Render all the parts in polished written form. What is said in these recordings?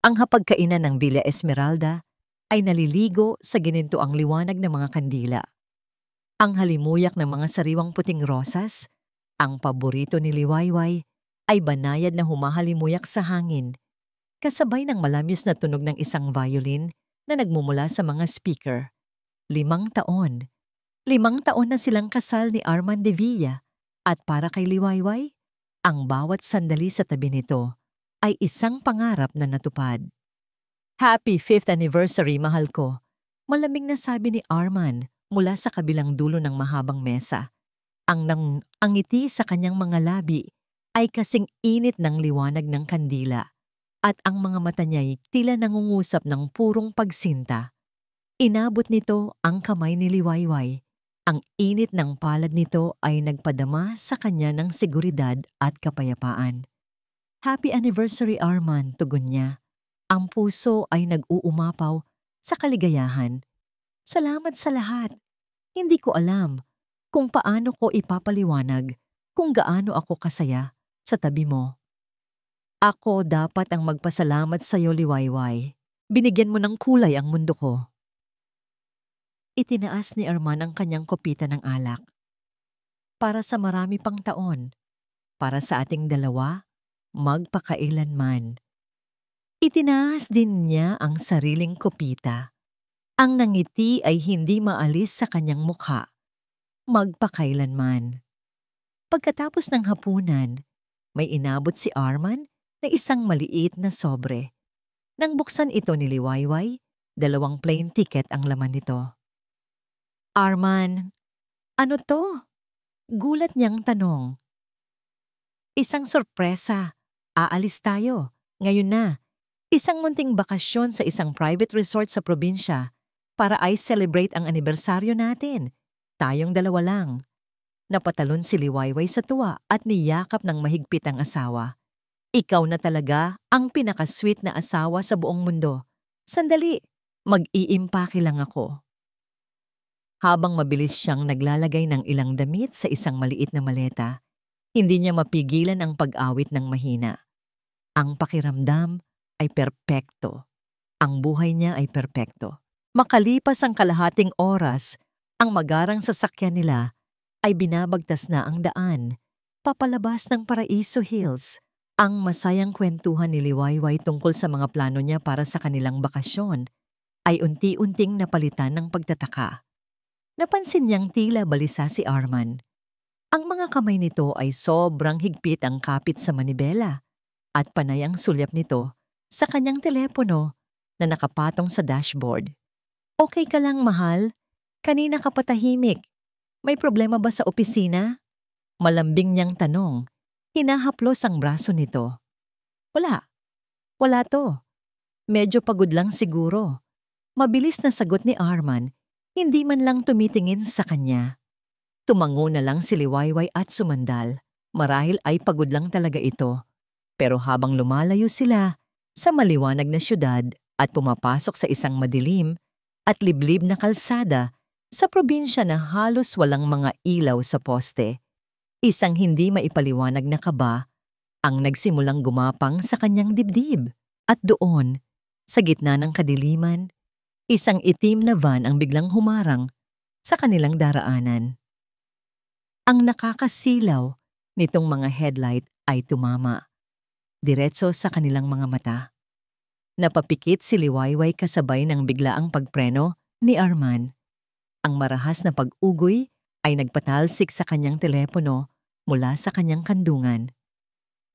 Ang hapagkainan ng Villa Esmeralda ay naliligo sa ginintuang liwanag ng mga kandila. Ang halimuyak ng mga sariwang puting rosas, ang paborito ni Liwayway, ay banayad na humahalimuyak sa hangin, kasabay ng malamyos na tunog ng isang violin na nagmumula sa mga speaker. 5 taon. 5 taon na silang kasal ni Arman de Villa, at para kay Liwayway, ang bawat sandali sa tabi nito ay isang pangarap na natupad. Happy 5th anniversary, mahal ko. Malamig na sabi ni Arman mula sa kabilang dulo ng mahabang mesa. Ang ngiti sa kanyang mga labi ay kasing init ng liwanag ng kandila at ang mga mata niya'y tila nangungusap ng purong pagsinta. Inabot nito ang kamay ni Liwayway. Ang init ng palad nito ay nagpadama sa kanya ng seguridad at kapayapaan. Happy anniversary, Arman, tugon niya. Ang puso ay nag-uumapaw sa kaligayahan. Salamat sa lahat. Hindi ko alam kung paano ko ipapaliwanag kung gaano ako kasaya sa tabi mo. Ako dapat ang magpasalamat sa iyo, Liwayway. Binigyan mo ng kulay ang mundo ko. Itinaas ni Arman ang kanyang kopita ng alak. Para sa marami pang taon, para sa ating dalawa, magpakailanman. Itinaas din niya ang sariling kopita. Ang nangiti ay hindi maalis sa kanyang mukha. Magpakailanman. Pagkatapos ng hapunan, may inabot si Arman na isang maliit na sobre. Nang buksan ito ni Liwayway, 2 plane ticket ang laman nito. Arman, ano to? Gulat niyang tanong. Isang sorpresa. Aalis tayo. Ngayon na. Isang munting bakasyon sa isang private resort sa probinsya para ay celebrate ang anibersaryo natin. Tayong 2 lang. Napatalon si Liwayway sa tuwa at niyakap ng mahigpit ang asawa. Ikaw na talaga ang pinaka-sweet na asawa sa buong mundo. Sandali, mag-iimpake lang ako. Habang mabilis siyang naglalagay ng ilang damit sa isang maliit na maleta, hindi niya mapigilan ang pag-awit ng mahina. Ang pakiramdam ay perpekto. Ang buhay niya ay perpekto. Makalipas ang kalahating oras, ang magarang sasakyan nila ay binabagtas na ang daan, papalabas ng Paraiso Hills. Ang masayang kwentuhan ni Liwayway tungkol sa mga plano niya para sa kanilang bakasyon ay unti-unting napalitan ng pagtataka. Napansin niyang tila balisa si Arman. Ang mga kamay nito ay sobrang higpit ang kapit sa manibela at panay ang sulyap nito sa kanyang telepono na nakapatong sa dashboard. Okay ka lang, mahal? Kanina ka patahimik. May problema ba sa opisina? Malambing niyang tanong. Hinahaplos ang braso nito. Wala. Wala to. Medyo pagod lang siguro. Mabilis na sagot ni Arman, hindi man lang tumitingin sa kanya. Tumango na lang si Liwayway at sumandal. Marahil ay pagod lang talaga ito. Pero habang lumalayo sila sa maliwanag na syudad at pumapasok sa isang madilim at liblib na kalsada sa probinsya na halos walang mga ilaw sa poste, isang hindi maipaliwanag na kaba ang nagsimulang gumapang sa kanyang dibdib. At doon, sa gitna ng kadiliman, isang itim na van ang biglang humarang sa kanilang daraanan. Ang nakakasilaw nitong mga headlight ay tumama diretso sa kanilang mga mata. Napapikit si Liwayway kasabay ng biglaang pagpreno ni Arman. Ang marahas na pag-ugoy ay nagpatalsik sa kanyang telepono mula sa kanyang kandungan.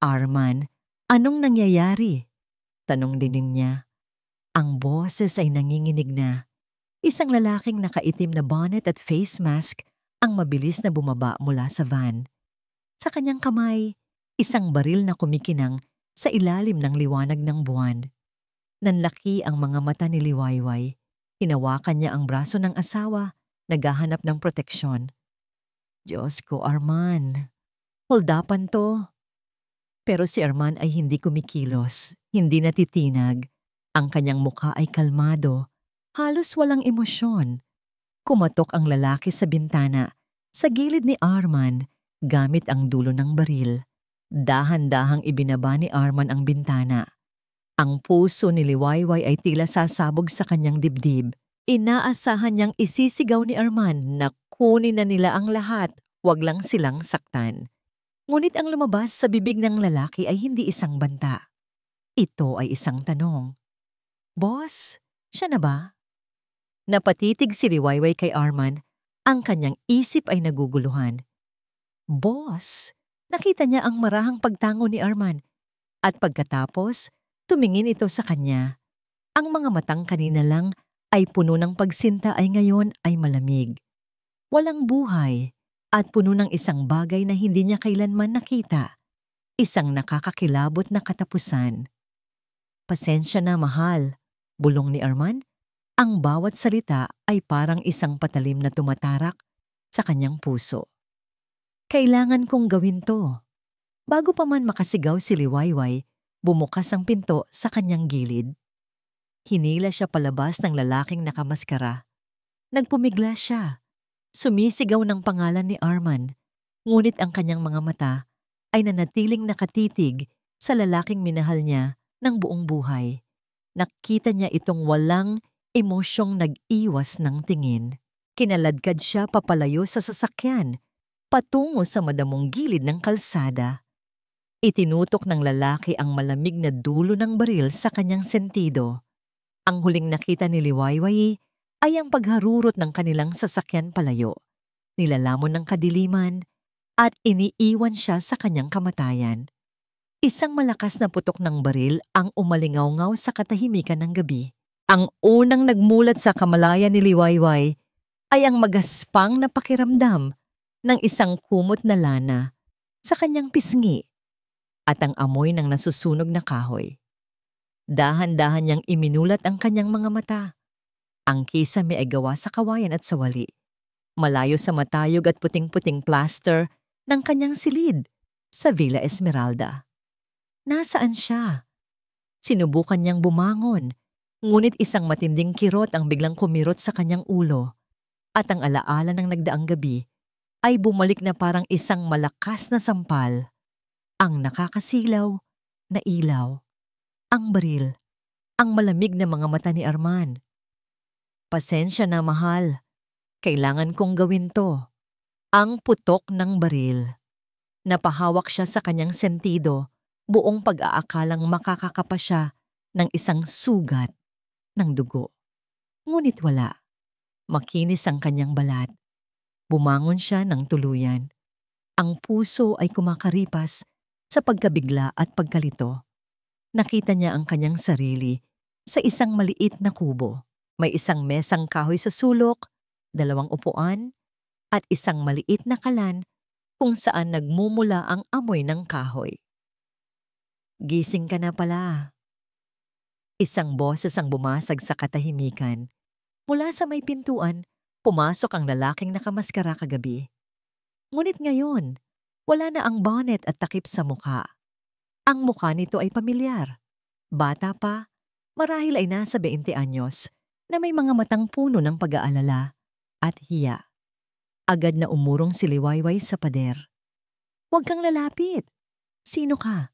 Arman, anong nangyayari? Tanong dinig niya. Ang boses ay nanginginig na. Isang lalaking nakaitim na bonnet at face mask ang mabilis na bumaba mula sa van. Sa kanyang kamay, isang baril na kumikinang sa ilalim ng liwanag ng buwan. Nanlaki ang mga mata ni Liwayway. Hinawakan niya ang braso ng asawa, naghahanap ng proteksyon. Diyos ko, Arman. Holdapan to. Pero si Arman ay hindi kumikilos, hindi natitinag. Ang kanyang mukha ay kalmado, halos walang emosyon. Kumatok ang lalaki sa bintana, sa gilid ni Arman, gamit ang dulo ng baril. Dahan-dahang ibinaba ni Arman ang bintana. Ang puso ni Liwayway ay tila sasabog sa kanyang dibdib. Inaasahan niyang isisigaw ni Arman na kunin na nila ang lahat, wag lang silang saktan. Ngunit ang lumabas sa bibig ng lalaki ay hindi isang banta. Ito ay isang tanong. Boss, siya na ba? Napatitig si Liwayway kay Arman. Ang kanyang isip ay naguguluhan. Boss, nakita niya ang marahang pagtango ni Arman. At pagkatapos, tumingin ito sa kanya. Ang mga matang kanina lang ay puno ng pagsinta ay ngayon ay malamig. Walang buhay at puno ng isang bagay na hindi niya kailanman nakita. Isang nakakakilabot na katapusan. Pasensya na, mahal, bulong ni Arman. Ang bawat salita ay parang isang patalim na tumatarak sa kanyang puso. Kailangan kong gawin to. Bago pa man makasigaw si Liwayway, bumukas ang pinto sa kanyang gilid. Hinila siya palabas ng lalaking nakamaskara. Nagpumigla siya. Sumisigaw ng pangalan ni Arman, ngunit ang kanyang mga mata ay nanatiling nakatitig sa lalaking minahal niya ng buong buhay. Nakita niya itong walang emosyong nag-iwas ng tingin. Kinaladkad siya papalayo sa sasakyan, patungo sa madamong gilid ng kalsada. Itinutok ng lalaki ang malamig na dulo ng baril sa kanyang sentido. Ang huling nakita ni Liwayway ay ang pagharurot ng kanilang sasakyan palayo. Nilalamon ng kadiliman at iniiwan siya sa kanyang kamatayan. Isang malakas na putok ng baril ang umalingaw-ngaw sa katahimikan ng gabi. Ang unang nagmulat sa kamalayan ni Liwayway ay ang magaspang na pakiramdam ng isang kumot na lana sa kanyang pisngi at ang amoy ng nasusunog na kahoy. Dahan-dahan niyang iminulat ang kanyang mga mata. Ang kisame ay gawa sa kawayan at sawali. Malayo sa matayog at puting-puting plaster ng kanyang silid sa Villa Esmeralda. Nasaan siya? Sinubukan niyang bumangon, ngunit isang matinding kirot ang biglang kumirot sa kanyang ulo at ang alaala ng nagdaang gabi ay bumalik na parang isang malakas na sampal. Ang nakakasilaw na ilaw, ang baril, ang malamig na mga mata ni Arman. Pasensya na, mahal. Kailangan kong gawin to. Ang putok ng baril. Napahawak siya sa kanyang sentido, buong pag-aakalang makakakapa siya ng isang sugat ng dugo. Ngunit wala. Makinis ang kanyang balat. Bumangon siya ng tuluyan. Ang puso ay kumakaripas sa pagkabigla at pagkalito. Nakita niya ang kanyang sarili sa isang maliit na kubo. May isang mesang kahoy sa sulok, 2 upuan, at isang maliit na kalan kung saan nagmumula ang amoy ng kahoy. Gising ka na pala. Isang boses ang bumasag sa katahimikan. Mula sa may pintuan, pumasok ang lalaking nakamaskara kagabi. Ngunit ngayon, wala na ang bonnet at takip sa mukha. Ang mukha nito ay pamilyar. Bata pa, marahil ay nasa 20 anyos, na may mga matang puno ng pag-aalala at hiya. Agad na umurong si Liwayway sa pader. Huwag kang lalapit. Sino ka?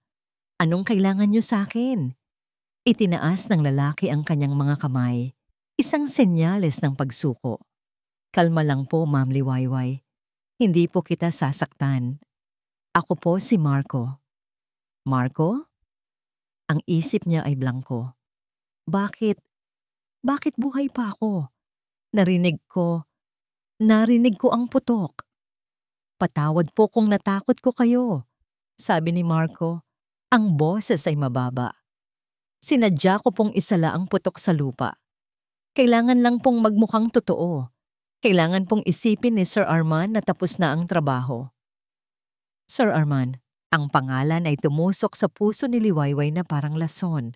Anong kailangan niyo sa akin? Itinaas ng lalaki ang kanyang mga kamay. Isang senyales ng pagsuko. Kalma lang po, Ma'am Liwayway. Hindi po kita sasaktan. Ako po si Marco. Marco? Ang isip niya ay blangko. Bakit? Bakit buhay pa ako? Narinig ko ang putok. Patawad po kung natakot ko kayo, sabi ni Marco. Ang boses ay mababa. Sinadya ko pong isala ang putok sa lupa. Kailangan lang pong magmukhang totoo. Kailangan pong isipin ni Sir Arman na tapos na ang trabaho. Sir Arman, ang pangalan ay tumusok sa puso ni Liwayway na parang lason.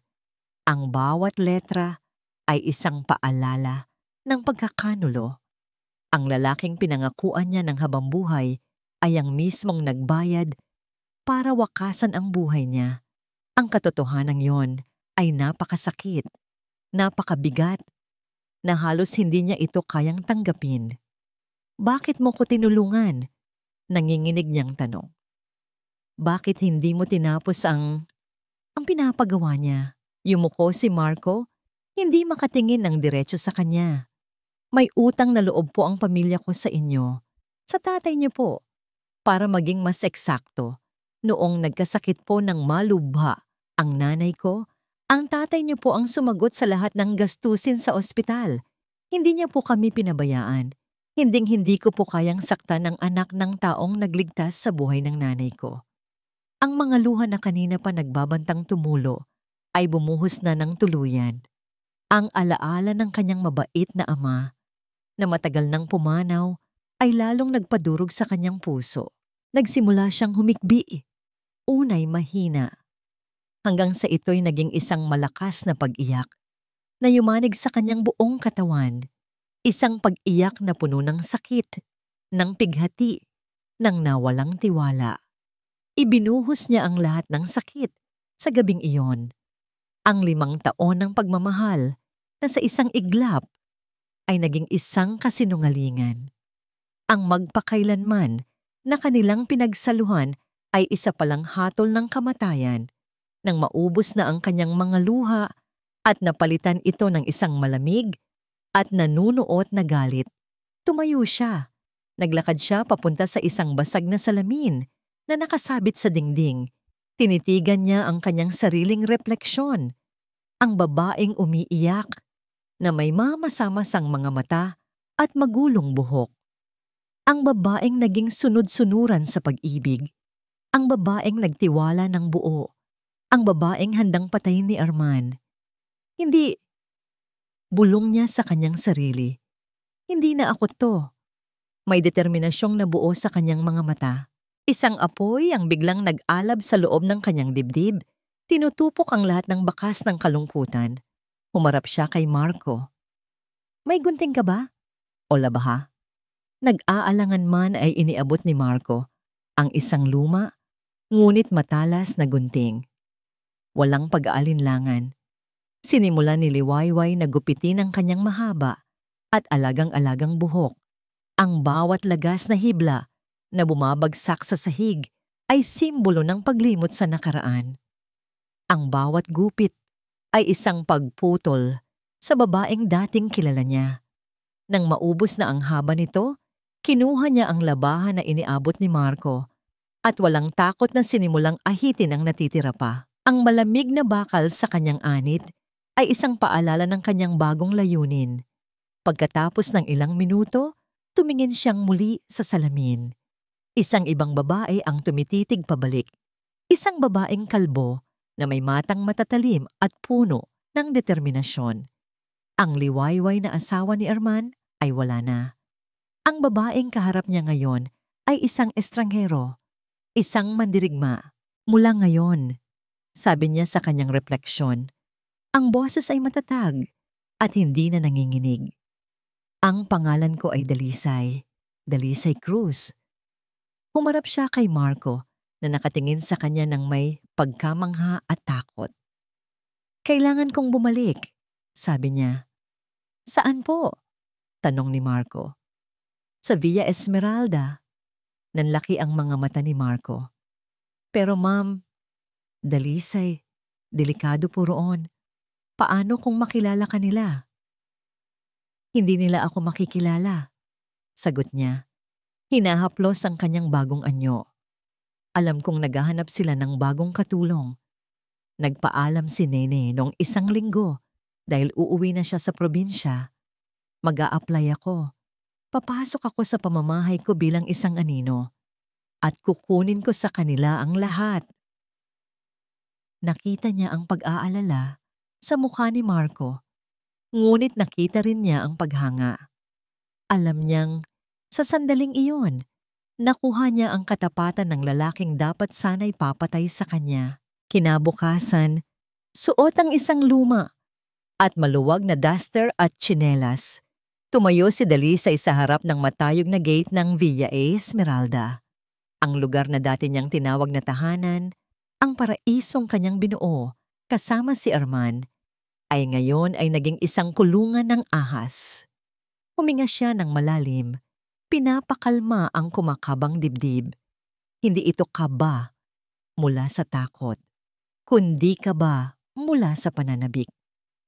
Ang bawat letra ay isang paalala ng pagkakanulo. Ang lalaking pinangakuan niya ng habang buhay ay ang mismong nagbayad para wakasan ang buhay niya. Ang katotohanan yon ay napakasakit, napakabigat, na halos hindi niya ito kayang tanggapin. Bakit mo ko tinulungan? Nanginginig niyang tanong. Bakit hindi mo tinapos ang pinapagawa niya? Yumuko si Marco, hindi makatingin ng diretso sa kanya. May utang na loob po ang pamilya ko sa inyo, sa tatay niyo po, para maging mas eksakto. Noong nagkasakit po ng malubha ang nanay ko, ang tatay niyo po ang sumagot sa lahat ng gastusin sa ospital. Hindi niya po kami pinabayaan. Hinding-hindi ko po kayang saktan ng anak ng taong nagligtas sa buhay ng nanay ko. Ang mga luha na kanina pa nagbabantang tumulo ay bumuhos na ng tuluyan. Ang alaala ng kanyang mabait na ama na matagal nang pumanaw ay lalong nagpadurog sa kanyang puso. Nagsimula siyang humikbi. Unay mahina. Hanggang sa ito'y naging isang malakas na pag-iyak na yumanig sa kanyang buong katawan. Isang pag-iyak na puno ng sakit, ng pighati, ng nawalang tiwala. Ibinuhos niya ang lahat ng sakit sa gabing iyon. Ang 5 taon ng pagmamahal na sa isang iglap ay naging isang kasinungalingan. Ang magpakailanman na kanilang pinagsaluhan ay isa palang hatol ng kamatayan nang maubos na ang kanyang mga luha at napalitan ito ng isang malamig at nanunuot na galit. Tumayo siya. Naglakad siya papunta sa isang basag na salamin na nakasabit sa dingding. Tinitigan niya ang kanyang sariling refleksyon. Ang babaeng umiiyak na may mamasa-masang mga mata at magulong buhok. Ang babaeng naging sunod-sunuran sa pag-ibig. Ang babaeng nagtiwala ng buo. Ang babaeng handang patayin ni Arman. Hindi. Bulong niya sa kanyang sarili. Hindi na ako to. May determinasyong nabuo sa kanyang mga mata. Isang apoy ang biglang nag-alab sa loob ng kanyang dibdib. Tinutupok ang lahat ng bakas ng kalungkutan. Humarap siya kay Marco. May gunting ka ba? O labaha? Nag-aalangan man ay iniabot ni Marco ang isang luma, ngunit matalas na gunting. Walang pag-aalinlangan. Sinimula ni Liwayway na gupitin ang kanyang mahaba at alagang-alagang buhok. Ang bawat lagas na hibla na bumabagsak sa sahig ay simbolo ng paglimot sa nakaraan. Ang bawat gupit ay isang pagputol sa babaeng dating kilala niya. Nang maubos na ang haba nito, kinuha niya ang labahan na iniabot ni Marco at walang takot na sinimulang ahitin ang natitira pa. Ang malamig na bakal sa kanyang anit ay isang paalala ng kanyang bagong layunin. Pagkatapos ng ilang minuto, tumingin siyang muli sa salamin. Isang ibang babae ang tumititig pabalik. Isang babaeng kalbo na may matang matatalim at puno ng determinasyon. Ang liwayway na asawa ni Arman ay wala na. Ang babaeng kaharap niya ngayon ay isang estranghero, isang mandirigma. Mula ngayon, sabi niya sa kanyang refleksyon, ang boses ay matatag at hindi na nanginginig. Ang pangalan ko ay Dalisay, Dalisay Cruz. Humarap siya kay Marco na nakatingin sa kanya ng may pagkamangha at takot. Kailangan kong bumalik, sabi niya. Saan po? Tanong ni Marco. Sa Villa Esmeralda. Nanlaki ang mga mata ni Marco. Pero ma'am, Dalisay, delikado po roon. Paano kung makilala ka nila? Hindi nila ako makikilala, sagot niya. Hinahaplos ang kanyang bagong anyo. Alam kong naghahanap sila ng bagong katulong. Nagpaalam si Nene noong 1 linggo dahil uuwi na siya sa probinsya. Mag-a-apply ako. Papasok ako sa pamamahay ko bilang isang anino at kukunin ko sa kanila ang lahat. Nakita niya ang pag-aalala sa mukha ni Marco, ngunit nakita rin niya ang paghanga. Alam niyang sa sandaling iyon, nakuha niya ang katapatan ng lalaking dapat sana'y papatay sa kanya. Kinabukasan, suot ang isang luma at maluwag na duster at tsinelas. Tumayo si Dalisay sa harap ng matayog na gate ng Villa Esmeralda. Ang lugar na dati niyang tinawag na tahanan, ang paraisong kanyang binuo kasama si Arman, ay ngayon ay naging isang kulungan ng ahas. Huminga siya ng malalim, pinapakalma ang kumakabang dibdib. Hindi ito kaba mula sa takot, kundi kaba mula sa pananabik.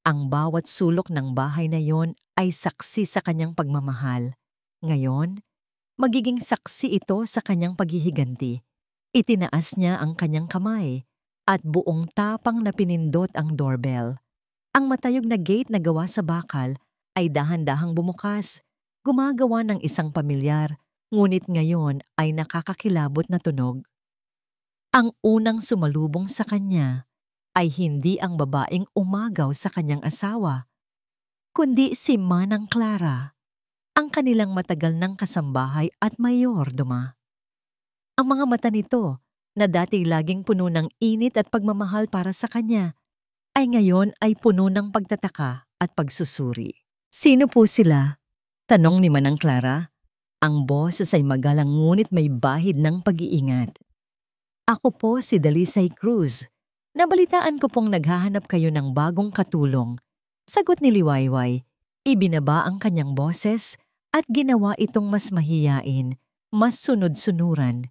Ang bawat sulok ng bahay na yon ay saksi sa kanyang pagmamahal. Ngayon, magiging saksi ito sa kanyang paghihiganti. Itinaas niya ang kanyang kamay at buong tapang na pinindot ang doorbell. Ang matayog na gate na gawa sa bakal ay dahan-dahang bumukas, gumagawa ng isang pamilyar, ngunit ngayon ay nakakakilabot na tunog. Ang unang sumalubong sa kanya ay hindi ang babaeng umagaw sa kanyang asawa, kundi si Manang Clara, ang kanilang matagal ng kasambahay at mayordoma. Ang mga mata nito, na dati laging puno ng init at pagmamahal para sa kanya, ay ngayon ay puno ng pagtataka at pagsusuri. Sino po sila? Tanong ni Manang Clara. Ang boses ay magalang ngunit may bahid ng pag-iingat. Ako po si Dalisay Cruz. Nabalitaan ko pong naghahanap kayo ng bagong katulong. Sagot ni Liwayway. Ibinaba ang kanyang boses at ginawa itong mas mahiyain, mas sunod-sunuran.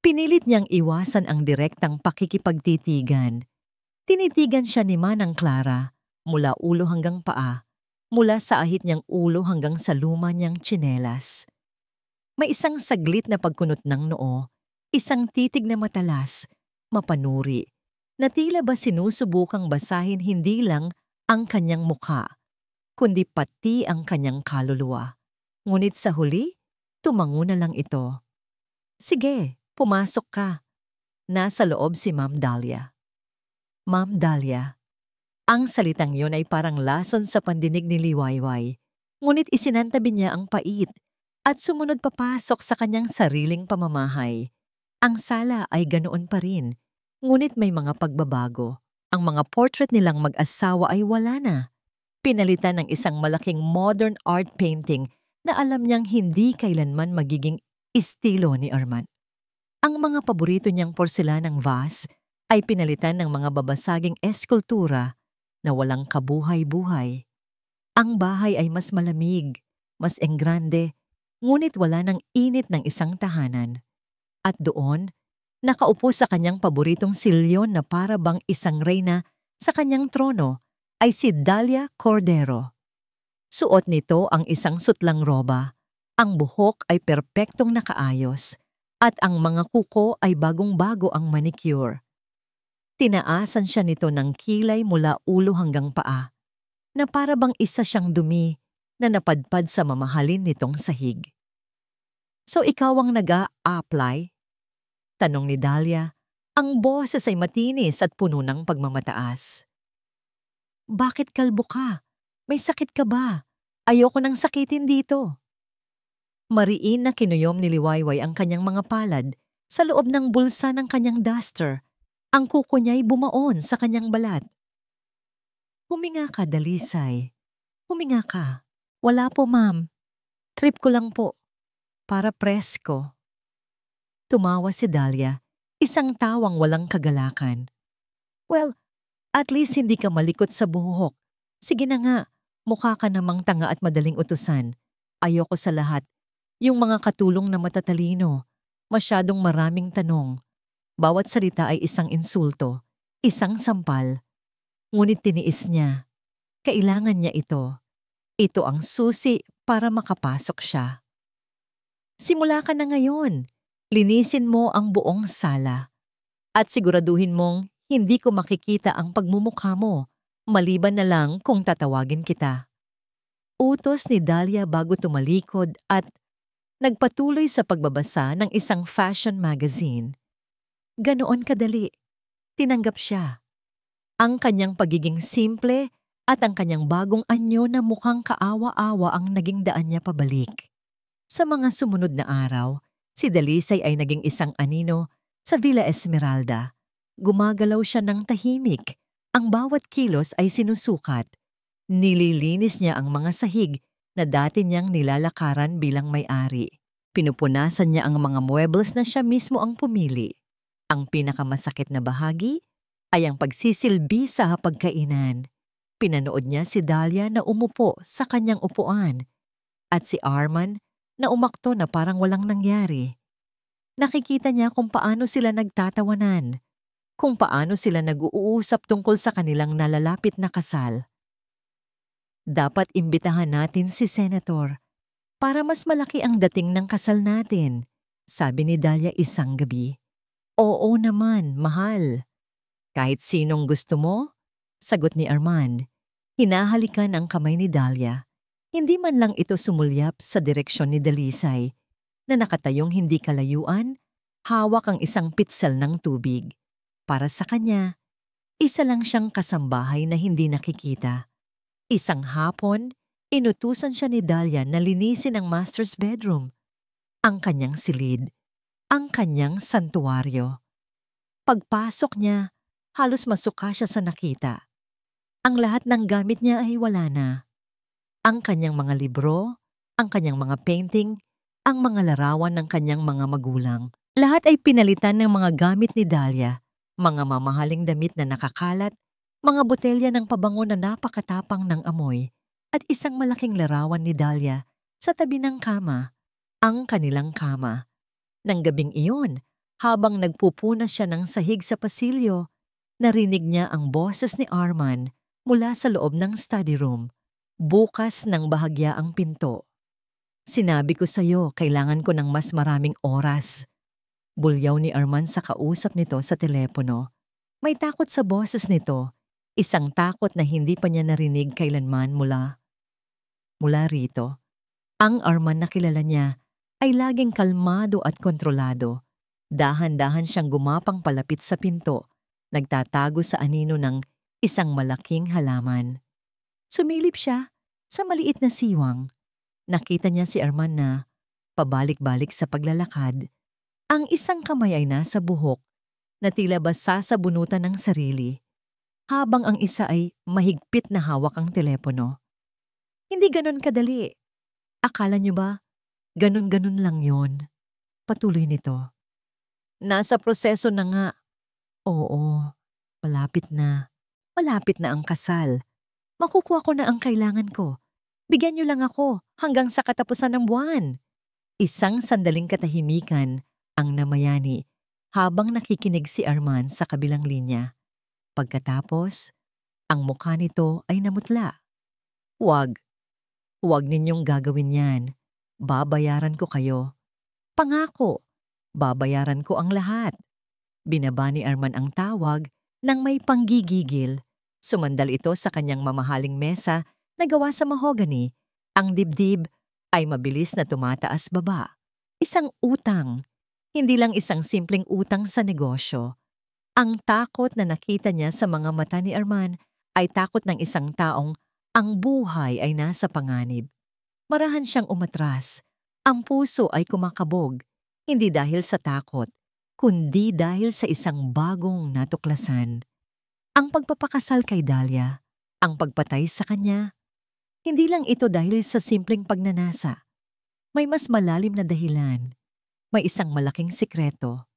Pinilit niyang iwasan ang direktang pakikipagtitigan. Tinitigan siya ni Manang Clara, mula ulo hanggang paa, mula sa ahit niyang ulo hanggang sa luma niyang tsinelas. May isang saglit na pagkunot ng noo, isang titig na matalas, mapanuri, na tila ba sinusubukang basahin hindi lang ang kanyang mukha, kundi pati ang kanyang kaluluwa. Ngunit sa huli, tumango na lang ito. Sige, pumasok ka. Nasa loob si Ma'am Dahlia. Ma'am Dahlia. Ang salitang yon ay parang lason sa pandinig ni Liwayway, ngunit isinantabi niya ang pait at sumunod papasok sa kanyang sariling pamamahay. Ang sala ay ganoon pa rin, ngunit may mga pagbabago. Ang mga portrait nilang mag-asawa ay wala na. Pinalitan ng isang malaking modern art painting na alam niyang hindi kailanman magiging estilo ni Arman. Ang mga paborito niyang porselanang vase ay pinalitan ng mga babasaging eskultura na walang kabuhay-buhay. Ang bahay ay mas malamig, mas enggrande, ngunit wala ng init ng isang tahanan. At doon, nakaupo sa kanyang paboritong silyon na para bang isang reyna sa kanyang trono ay si Dahlia Cordero. Suot nito ang isang sutlang roba, ang buhok ay perpektong nakaayos, at ang mga kuko ay bagong-bago ang manicure. Tinaasan siya nito ng kilay mula ulo hanggang paa, na para bang isa siyang dumi na napadpad sa mamahalin nitong sahig. So ikaw ang nag-a-apply? Tanong ni Dahlia, ang boses ay matinis at puno ng pagmamataas. Bakit kalbo ka? May sakit ka ba? Ayoko nang sakitin dito. Mariin na kinuyom ni Liwayway ang kanyang mga palad sa loob ng bulsa ng kanyang duster. Ang kuko niya'y bumaon sa kanyang balat. Huminga ka, Dalisay. Huminga ka. Wala po, ma'am. Trip ko lang po. Para presko. Tumawa si Dahlia, isang tawang walang kagalakan. Well, at least hindi ka malikot sa buhok. Sige na nga, mukha ka namang tanga at madaling utusan. Ayoko sa lahat. Yung mga katulong na matatalino, masyadong maraming tanong. Bawat salita ay isang insulto, isang sampal. Ngunit tiniis niya. Kailangan niya ito. Ito ang susi para makapasok siya. Simula ka na ngayon. Linisin mo ang buong sala. At siguraduhin mong hindi ko makikita ang pagmumukha mo, maliban na lang kung tatawagin kita. Utos ni Dahlia bago tumalikod at nagpatuloy sa pagbabasa ng isang fashion magazine. Ganoon kadali. Tinanggap siya. Ang kanyang pagiging simple at ang kanyang bagong anyo na mukhang kaawa-awa ang naging daan niya pabalik. Sa mga sumunod na araw, si Dalisay ay naging isang anino sa Villa Esmeralda. Gumagalaw siya ng tahimik. Ang bawat kilos ay sinusukat. Nililinis niya ang mga sahig na dati niyang nilalakaran bilang may-ari. Pinupunasan niya ang mga muebles na siya mismo ang pumili. Ang pinakamasakit na bahagi ay ang pagsisilbi sa hapagkainan. Pinanood niya si Dahlia na umupo sa kanyang upuan at si Arman na umakto na parang walang nangyari. Nakikita niya kung paano sila nagtatawanan, kung paano sila nag-uusap tungkol sa kanilang nalalapit na kasal. Dapat imbitahan natin si Senator para mas malaki ang dating ng kasal natin, sabi ni Dahlia isang gabi. Oo naman, mahal. Kahit sinong gusto mo, sagot ni Arman. Hinahalikan ang kamay ni Dahlia. Hindi man lang ito sumulyap sa direksyon ni Dalisay, na nakatayong hindi kalayuan, hawak ang isang pitsel ng tubig. Para sa kanya, isa lang siyang kasambahay na hindi nakikita. Isang hapon, inutusan siya ni Dahlia na linisin ang master's bedroom, ang kanyang silid, ang kanyang santuwaryo. Pagpasok niya, halos masuka siya sa nakita. Ang lahat ng gamit niya ay wala na. Ang kanyang mga libro, ang kanyang mga painting, ang mga larawan ng kanyang mga magulang. Lahat ay pinalitan ng mga gamit ni Dahlia, mga mamahaling damit na nakakalat, mga botelya ng pabango na napakatapang ng amoy, at isang malaking larawan ni Dahlia sa tabi ng kama, ang kanilang kama. Nang gabing iyon, habang nagpupunas siya ng sahig sa pasilyo, narinig niya ang boses ni Arman mula sa loob ng study room. Bukas ng bahagya ang pinto. Sinabi ko sa'yo, kailangan ko ng mas maraming oras. Bulyaw ni Arman sa kausap nito sa telepono. May takot sa boses nito, isang takot na hindi pa niya narinig kailanman mula rito. Ang Arman na kilala niya ay laging kalmado at kontrolado. Dahan-dahan siyang gumapang palapit sa pinto, nagtatago sa anino ng isang malaking halaman. Sumilip siya sa maliit na siwang. Nakita niya si Arman na pabalik-balik sa paglalakad. Ang isang kamay ay nasa buhok na tila basa sa bunutan ng sarili, habang ang isa ay mahigpit na hawak ang telepono. Hindi ganon kadali. Akala niyo ba, ganon-ganon lang yon? Patuloy nito. Nasa proseso na nga. Oo, malapit na. Malapit na ang kasal. Makukuha ko na ang kailangan ko. Bigyan niyo lang ako hanggang sa katapusan ng buwan. Isang sandaling katahimikan ang namayani habang nakikinig si Arman sa kabilang linya. Pagkatapos, ang mukha nito ay namutla. Huwag ninyong gagawin yan. Babayaran ko kayo. Pangako, babayaran ko ang lahat. Binaba ni Arman ang tawag nang may panggigigil. Sumandal ito sa kanyang mamahaling mesa na gawa sa mahogany. Ang dibdib ay mabilis na tumataas baba. Isang utang, hindi lang isang simpleng utang sa negosyo. Ang takot na nakita niya sa mga mata ni Arman ay takot ng isang taong ang buhay ay nasa panganib. Marahan siyang umatras. Ang puso ay kumakabog, hindi dahil sa takot, kundi dahil sa isang bagong natuklasan. Ang pagpapakasal kay Dahlia, ang pagpatay sa kanya, hindi lang ito dahil sa simpleng pagnanasa. May mas malalim na dahilan. May isang malaking sikreto.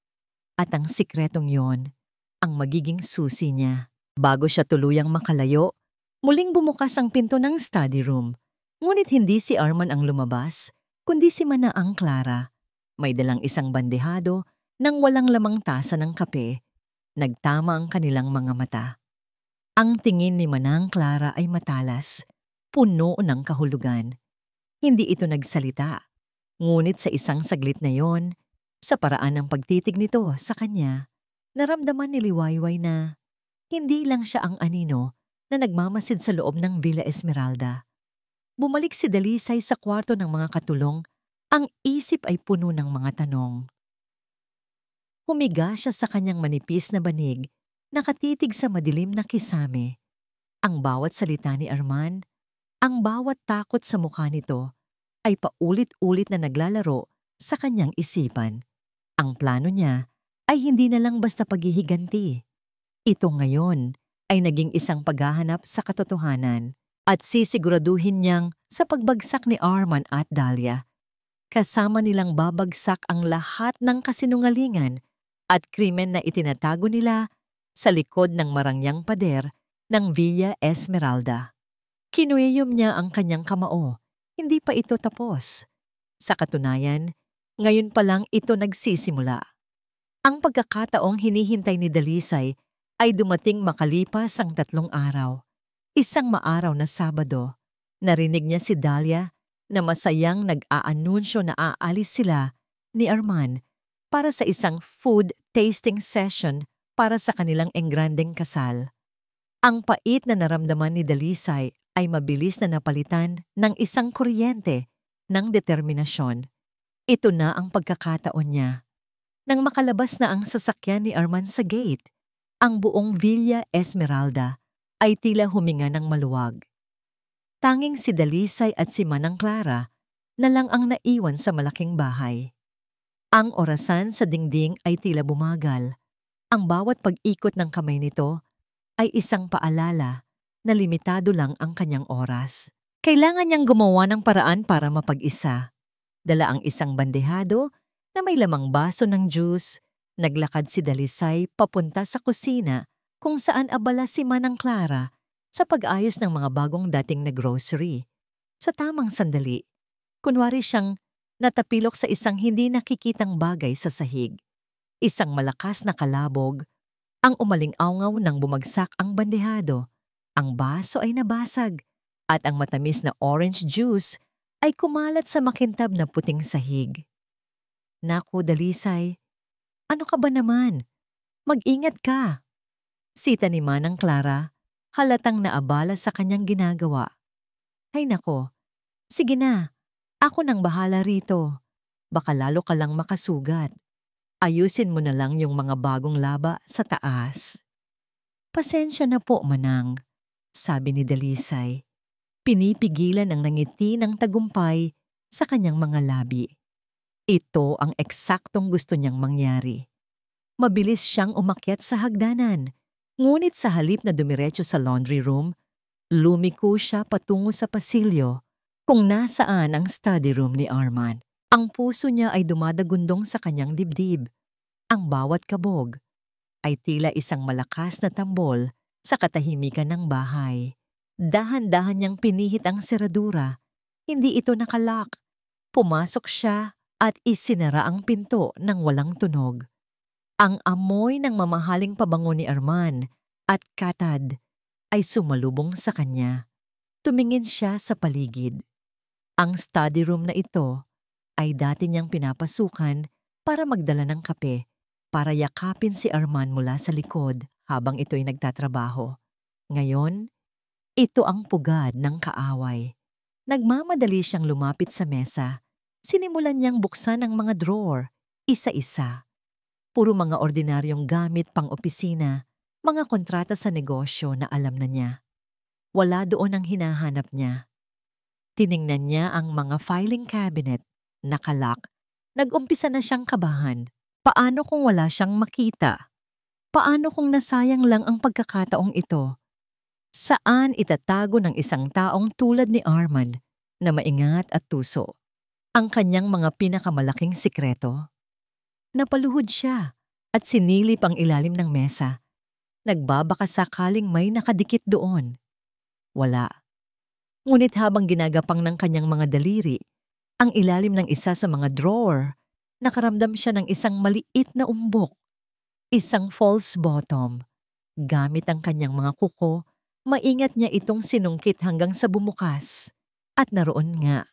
At ang sikretong yon, ang magiging susi niya. Bago siya tuluyang makalayo, muling bumukas ang pinto ng study room. Ngunit hindi si Arman ang lumabas, kundi si Manaang Clara. May dalang isang bandehado nang walang lamang tasa ng kape. Nagtama ang kanilang mga mata. Ang tingin ni Manang Clara ay matalas, puno ng kahulugan. Hindi ito nagsalita. Ngunit sa isang saglit na yon, sa paraan ng pagtitig nito sa kanya, naramdaman ni Liwayway na hindi lang siya ang anino na nagmamasid sa loob ng Villa Esmeralda. Bumalik si Dalisay sa kwarto ng mga katulong, ang isip ay puno ng mga tanong. Humiga siya sa kanyang manipis na banig, nakatitig sa madilim na kisame. Ang bawat salita ni Arman, ang bawat takot sa mukha nito, ay paulit-ulit na naglalaro sa kanyang isipan. Ang plano niya ay hindi na lang basta paghihiganti. Ito ngayon ay naging isang paghahanap sa katotohanan at sisiguraduhin niyang sa pagbagsak ni Arman at Dahlia. Kasama nilang babagsak ang lahat ng kasinungalingan at krimen na itinatago nila sa likod ng marangyang pader ng Villa Esmeralda. Kinuyom niya ang kanyang kamao. Hindi pa ito tapos. Sa katunayan, ngayon pa lang ito nagsisimula. Ang pagkakataong hinihintay ni Dalisay ay dumating makalipas ang 3 araw. Isang maaraw na Sabado, narinig niya si Dahlia na masayang nag-aanunsyo na aalis sila ni Arman para sa isang food tasting session para sa kanilang engrandeng kasal. Ang pait na naramdaman ni Dalisay ay mabilis na napalitan ng isang kuryente ng determinasyon. Ito na ang pagkakataon niya. Nang makalabas na ang sasakyan ni Arman sa gate, ang buong Villa Esmeralda ay tila huminga ng maluwag. Tanging si Dalisay at si Manang Clara na lang ang naiwan sa malaking bahay. Ang orasan sa dingding ay tila bumagal. Ang bawat pag-ikot ng kamay nito ay isang paalala na limitado lang ang kanyang oras. Kailangan niyang gumawa ng paraan para mapag-isa. Dala ang isang bandehado na may lamang baso ng juice. Naglakad si Dalisay papunta sa kusina kung saan abala si Manang Clara sa pag-ayos ng mga bagong dating na grocery. Sa tamang sandali, kunwari siyang natapilok sa isang hindi nakikitang bagay sa sahig. Isang malakas na kalabog ang umaling-awngaw nang bumagsak ang bandehado. Ang baso ay nabasag at ang matamis na orange juice ay kumalat sa makintab na puting sahig. Naku, Dalisay, ano ka ba naman? Mag-ingat ka. Sita ni Manang Clara, halatang naabala sa kanyang ginagawa. Ay nako, sige na, ako nang bahala rito. Baka lalo ka lang makasugat. Ayusin mo na lang yung mga bagong laba sa taas. Pasensya na po, Manang, sabi ni Dalisay. Pinipigilan ang nangiti ng tagumpay sa kanyang mga labi. Ito ang eksaktong gusto niyang mangyari. Mabilis siyang umakyat sa hagdanan, ngunit sa halip na dumiretso sa laundry room, lumiko siya patungo sa pasilyo kung nasaan ang study room ni Arman. Ang puso niya ay dumadagundong sa kanyang dibdib. Ang bawat kabog ay tila isang malakas na tambol sa katahimikan ng bahay. Dahan-dahan niyang pinihit ang seradura. Hindi ito nakalock. Pumasok siya at isinara ang pinto ng walang tunog. Ang amoy ng mamahaling pabango ni Arman at Katad ay sumalubong sa kanya. Tumingin siya sa paligid. Ang study room na ito ay dati niyang pinapasukan para magdala ng kape, para yakapin si Arman mula sa likod habang ito'y nagtatrabaho. Ngayon, ito ang pugad ng kaaway. Nagmamadali siyang lumapit sa mesa. Sinimulan niyang buksan ang mga drawer, isa-isa. Puro mga ordinaryong gamit pang-opisina, mga kontrata sa negosyo na alam na niya. Wala doon ang hinahanap niya. Tiningnan niya ang mga filing cabinet, nakalock. Nag-umpisa na siyang kabahan. Paano kung wala siyang makita? Paano kung nasayang lang ang pagkakataong ito? Saan itatago ng isang taong tulad ni Arman na maingat at tuso ang kanyang mga pinakamalaking sikreto? Napaluhod siya at sinilip ang ilalim ng mesa. Nagbabaka sakaling may nakadikit doon. Wala. Ngunit habang ginagapang ng kanyang mga daliri, ang ilalim ng isa sa mga drawer, nakaramdam siya ng isang maliit na umbok. Isang false bottom. Gamit ang kanyang mga kuko, maingat niya itong sinungkit hanggang sa bumukas. At naroon nga,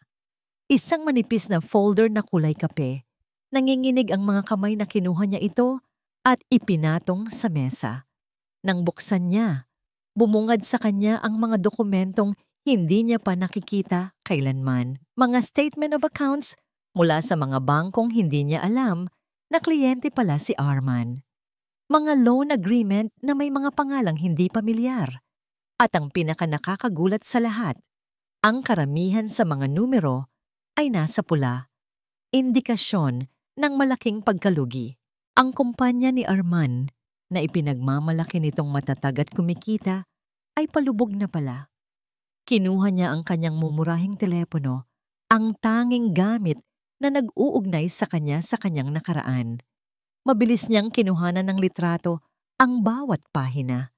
isang manipis na folder na kulay kape. Nanginginig ang mga kamay na kinuha niya ito at ipinatong sa mesa. Nang buksan niya, bumungad sa kanya ang mga dokumentong hindi niya pa nakikita kailanman. Mga statement of accounts mula sa mga bangkong hindi niya alam na kliyente pala si Arman. Mga loan agreement na may mga pangalang hindi pamilyar. At ang pinakanakakagulat sa lahat, ang karamihan sa mga numero ay nasa pula. Indikasyon ng malaking pagkalugi. Ang kumpanya ni Arman na ipinagmamalaki nitong matatag at kumikita ay palubog na pala. Kinuha niya ang kanyang mumurahing telepono, ang tanging gamit na nag-uugnay sa kanyang nakaraan. Mabilis niyang kinuhanan ng litrato ang bawat pahina.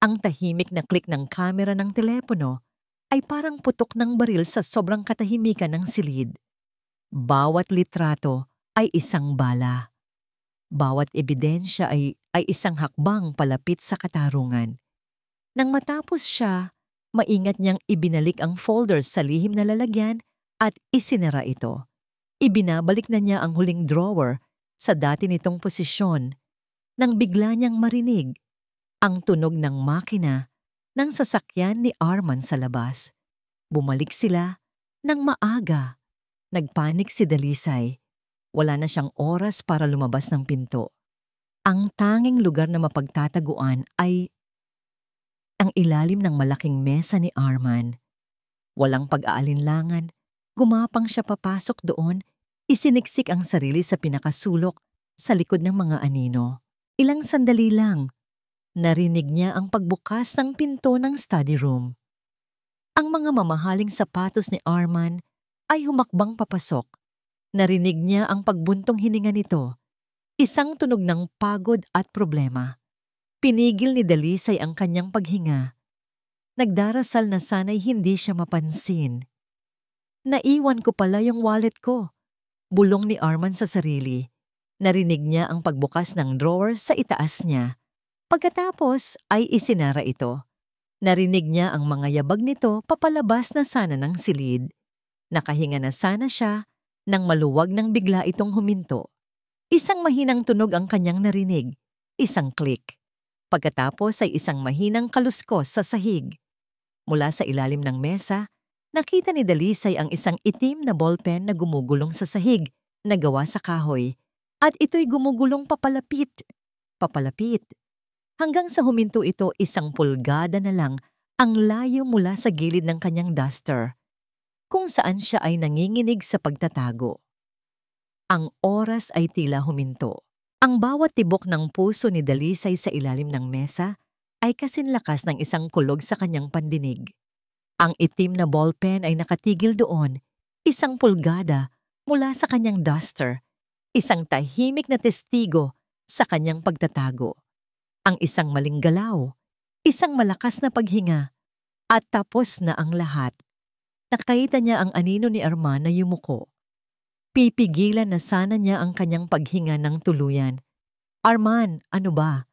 Ang tahimik na click ng kamera ng telepono ay parang putok ng baril sa sobrang katahimikan ng silid. Bawat litrato ay isang bala. Bawat ebidensya ay isang hakbang palapit sa katarungan. Nang matapos siya, maingat niyang ibinalik ang folders sa lihim na lalagyan at isinara ito. Ibinabalik na niya ang huling drawer sa dati nitong posisyon nang bigla niyang marinig ang tunog ng makina ng sasakyan ni Arman sa labas. Bumalik sila ng maaga. Nagpanik si Dalisay. Wala na siyang oras para lumabas ng pinto. Ang tanging lugar na mapagtataguan ay ang ilalim ng malaking mesa ni Arman. Walang pag-aalinlangan, gumapang siya papasok doon, isiniksik ang sarili sa pinakasulok sa likod ng mga anino. Ilang sandali lang, narinig niya ang pagbukas ng pinto ng study room. Ang mga mamahaling sapatos ni Arman ay humakbang papasok. Narinig niya ang pagbuntong hininga nito, isang tunog ng pagod at problema. Pinigil ni Dalisay ang kanyang paghinga. Nagdarasal na sana'y hindi siya mapansin. Naiwan ko pala yung wallet ko. Bulong ni Arman sa sarili. Narinig niya ang pagbukas ng drawer sa itaas niya. Pagkatapos ay isinara ito. Narinig niya ang mga yabag nito papalabas na sana ng silid. Nakahinga na sana siya nang maluwag nang bigla itong huminto. Isang mahinang tunog ang kanyang narinig. Isang click. Pagkatapos ay isang mahinang kaluskos sa sahig. Mula sa ilalim ng mesa, nakita ni Dalisay ang isang itim na ballpen na gumugulong sa sahig na gawa sa kahoy. At ito'y gumugulong papalapit. Papalapit. Hanggang sa huminto ito 1 pulgada na lang ang layo mula sa gilid ng kanyang duster, kung saan siya ay nanginginig sa pagtatago. Ang oras ay tila huminto. Ang bawat tibok ng puso ni Dalisay sa ilalim ng mesa ay kasinlakas ng isang kulog sa kanyang pandinig. Ang itim na ballpen ay nakatigil doon, 1 pulgada mula sa kanyang duster, isang tahimik na testigo sa kanyang pagtatago. Ang isang maling galaw, isang malakas na paghinga, at tapos na ang lahat. Nakita niya ang anino ni Arman na yumuko. Pipigilan na sana niya ang kanyang paghinga ng tuluyan. Arman, ano ba?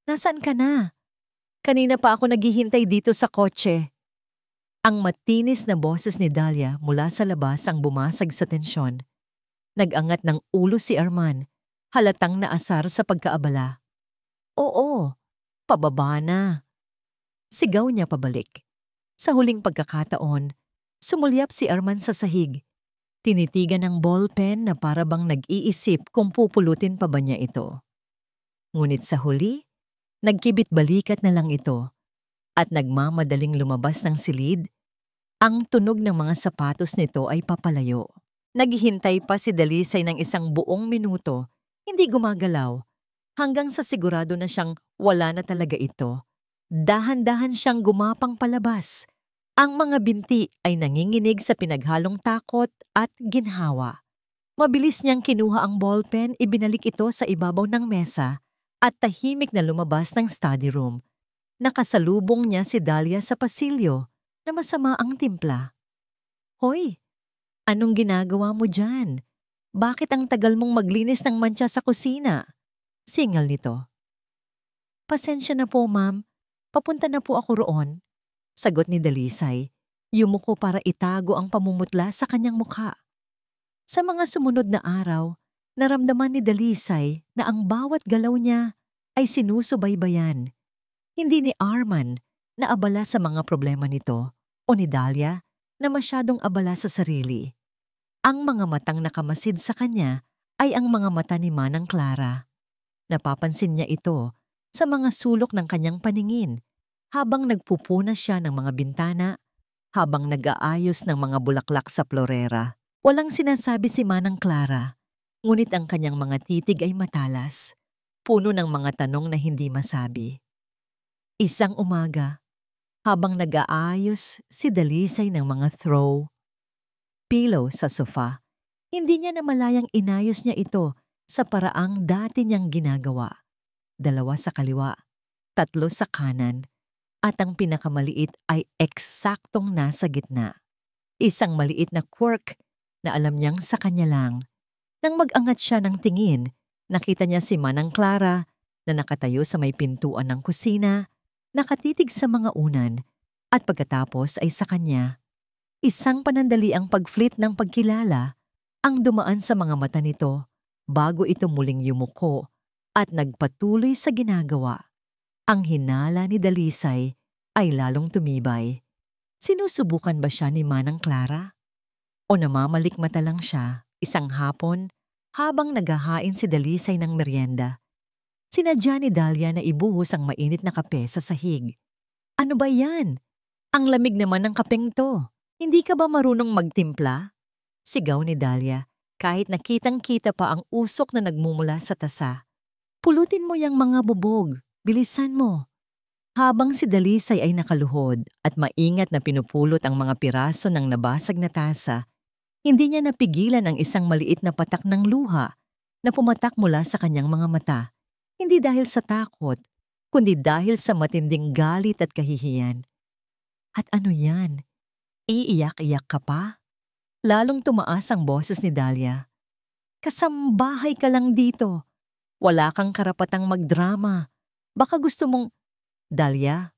Nasaan ka na? Kanina pa ako naghihintay dito sa kotse. Ang matinis na boses ni Dahlia mula sa labas ang bumasag sa tensyon. Nag-angat ng ulo si Arman, halatang naasar sa pagkaabala. Oo, pababa na. Sigaw niya pabalik. Sa huling pagkakataon, sumulyap si Arman sa sahig. Tinitigan ng ballpen na parabang nag-iisip kung pupulutin pa ba niya ito. Ngunit sa huli, nagkibit-balikat na lang ito at nagmamadaling lumabas ng silid. Ang tunog ng mga sapatos nito ay papalayo. Naghihintay pa si Dalisay ng 1 buong minuto, hindi gumagalaw, hanggang sa sigurado na siyang wala na talaga ito. Dahan-dahan siyang gumapang palabas. Ang mga binti ay nanginginig sa pinaghalong takot at ginhawa. Mabilis niyang kinuha ang ballpen, ibinalik ito sa ibabaw ng mesa at tahimik na lumabas ng study room. Nakasalubong niya si Dahlia sa pasilyo na masama ang timpla. Hoy, anong ginagawa mo dyan? Bakit ang tagal mong maglinis ng mantsa sa kusina? Singal nito. Pasensya na po, ma'am. Papunta na po ako roon. Sagot ni Dalisay. Yumuko para itago ang pamumutla sa kanyang mukha. Sa mga sumunod na araw, naramdaman ni Dalisay na ang bawat galaw niya ay sinusubaybayan. Hindi ni Arman na abala sa mga problema nito o ni Dahlia na masyadong abala sa sarili. Ang mga matang nakamasid sa kanya ay ang mga mata ni Manang Clara. Napapansin niya ito sa mga sulok ng kanyang paningin habang nagpupunas siya ng mga bintana, habang nag-aayos ng mga bulaklak sa florera. Walang sinasabi si Manang Clara, ngunit ang kanyang mga titig ay matalas, puno ng mga tanong na hindi masabi. Isang umaga, habang nag-aayos si Dalisay ng mga throw pillow sa sofa, hindi niya namalayang inayos niya ito sa paraang dati niyang ginagawa. 2 sa kaliwa, 3 sa kanan, at ang pinakamaliit ay eksaktong nasa gitna. Isang maliit na quirk na alam niyang sa kanya lang. Nang mag-angat siya ng tingin, Nakita niya si Manang Clara na nakatayo sa may pintuan ng kusina, nakatitig sa mga unan, at pagkatapos ay sa kanya. Isang panandaliang pag-flit ng pagkilala ang dumaan sa mga mata nito bago ito muling yumuko at nagpatuloy sa ginagawa. Ang hinala ni Dalisay ay lalong tumibay. Sinusubukan ba siya ni Manang Clara? O namamalikmata lang siya isang hapon habang naghahain si Dalisay ng merienda? Sinadya ni Dahlia na ibuhos ang mainit na kape sa sahig. Ano ba yan? Ang lamig naman ng kapeng to. Hindi ka ba marunong magtimpla? Sigaw ni Dahlia kahit nakitang-kita pa ang usok na nagmumula sa tasa. Pulutin mo yang mga bubog. Bilisan mo. Habang si Dalisay ay nakaluhod at maingat na pinupulot ang mga piraso ng nabasag na tasa, hindi niya napigilan ang isang maliit na patak ng luha na pumatak mula sa kanyang mga mata. Hindi dahil sa takot, kundi dahil sa matinding galit at kahihiyan. At ano yan? Iiyak-iyak ka pa? Lalong tumaas ang boses ni Dahlia. Kasambahay ka lang dito. Wala kang karapatang magdrama. Baka gusto mong... Dahlia,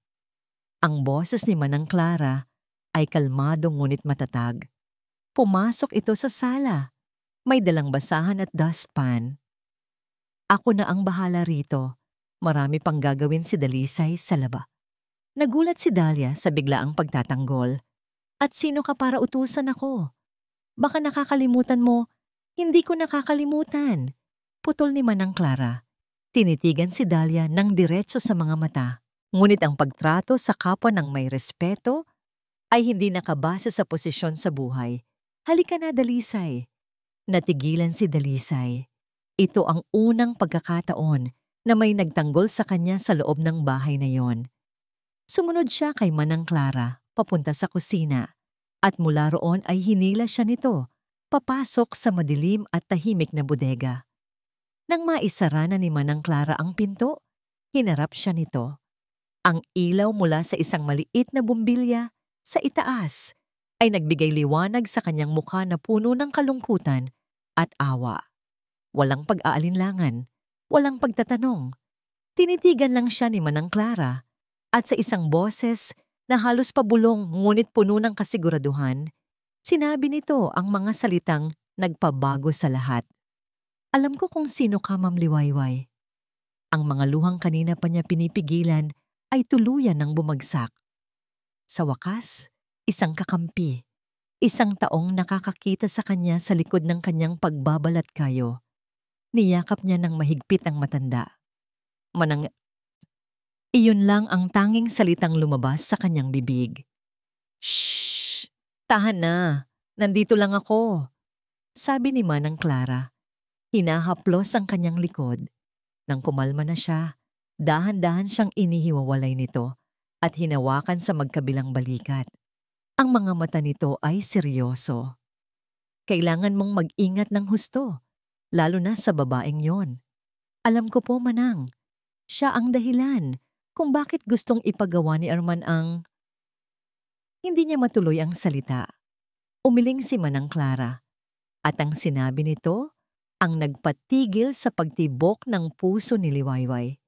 ang boses ni Manang Clara ay kalmado ngunit matatag. Pumasok ito sa sala. May dalang basahan at dustpan. Ako na ang bahala rito. Marami pang gagawin si Dalisay sa laba. Nagulat si Dahlia sa biglaang pagtatanggol. At sino ka para utusan ako? Baka nakakalimutan mo, hindi ko nakakalimutan. Putol ni Manang Clara. Tinitigan si Dahlia ng diretso sa mga mata. Ngunit ang pagtrato sa kapwa ng may respeto ay hindi nakabase sa posisyon sa buhay. Halika na, Dalisay. Natigilan si Dalisay. Ito ang unang pagkakataon na may nagtanggol sa kanya sa loob ng bahay na yon. Sumunod siya kay Manang Clara, papunta sa kusina, at mula roon ay hinila siya nito, papasok sa madilim at tahimik na bodega. Nang maisara na ni Manang Clara ang pinto, hinarap siya nito. Ang ilaw mula sa isang maliit na bumbilya sa itaas ay nagbigay liwanag sa kanyang mukha na puno ng kalungkutan at awa. Walang pag-aalinlangan, walang pagtatanong. Tinitigan lang siya ni Manang Clara at sa isang boses na halos pabulong ngunit puno ng kasiguraduhan, sinabi nito ang mga salitang nagpabago sa lahat. Alam ko kung sino ka, Ma'am Liwayway. Ang mga luhang kanina pa niya pinipigilan ay tuluyan ng bumagsak. Sa wakas, isang kakampi, isang taong nakakakita sa kanya sa likod ng kanyang pagbabalat kayo. Niyakap niya ng mahigpit ang matanda. Iyon lang ang tanging salitang lumabas sa kanyang bibig. Shhh! Tahan na! Nandito lang ako! Sabi ni Manang Clara. Hinahaplos ang kanyang likod. Nang kumalma na siya, dahan-dahan siyang inihiwawalay nito at hinawakan sa magkabilang balikat. Ang mga mata nito ay seryoso. Kailangan mong mag-ingat ng husto, lalo na sa babaeng yon. Alam ko po, Manang, siya ang dahilan kung bakit gustong ipagawa ni Arman ang... Hindi niya matuloy ang salita. Umiling si Manang Clara. At ang sinabi nito, ang nagpatigil sa pagtibok ng puso ni Liwayway.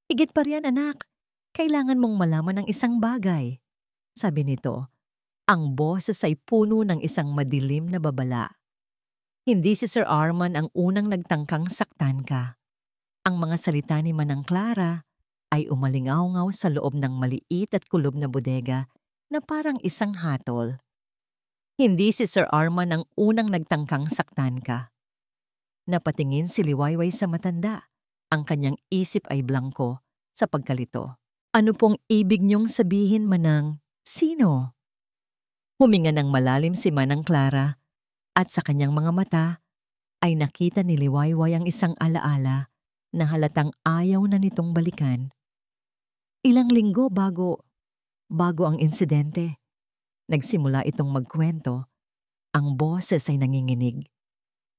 Higit pa riyan, anak. Kailangan mong malaman ng isang bagay. Sabi nito, ang boses ay puno ng isang madilim na babala. Hindi si Sir Arman ang unang nagtangkang saktan ka. Ang mga salita ni Manang Clara ay umalingaw-ngaw sa loob ng maliit at kulob na bodega na parang isang hatol. Hindi si Sir Arman ang unang nagtangkang saktan ka. Napatingin si Liwayway sa matanda. Ang kanyang isip ay blangko sa pagkalito. Ano pong ibig niyong sabihin, Manang? Sino? Huminga ng malalim si Manang Clara at sa kanyang mga mata ay nakita ni Liwayway ang isang alaala na halatang ayaw na nitong balikan. Ilang linggo bago ang insidente, nagsimula itong magkwento. Ang boses ay nanginginig.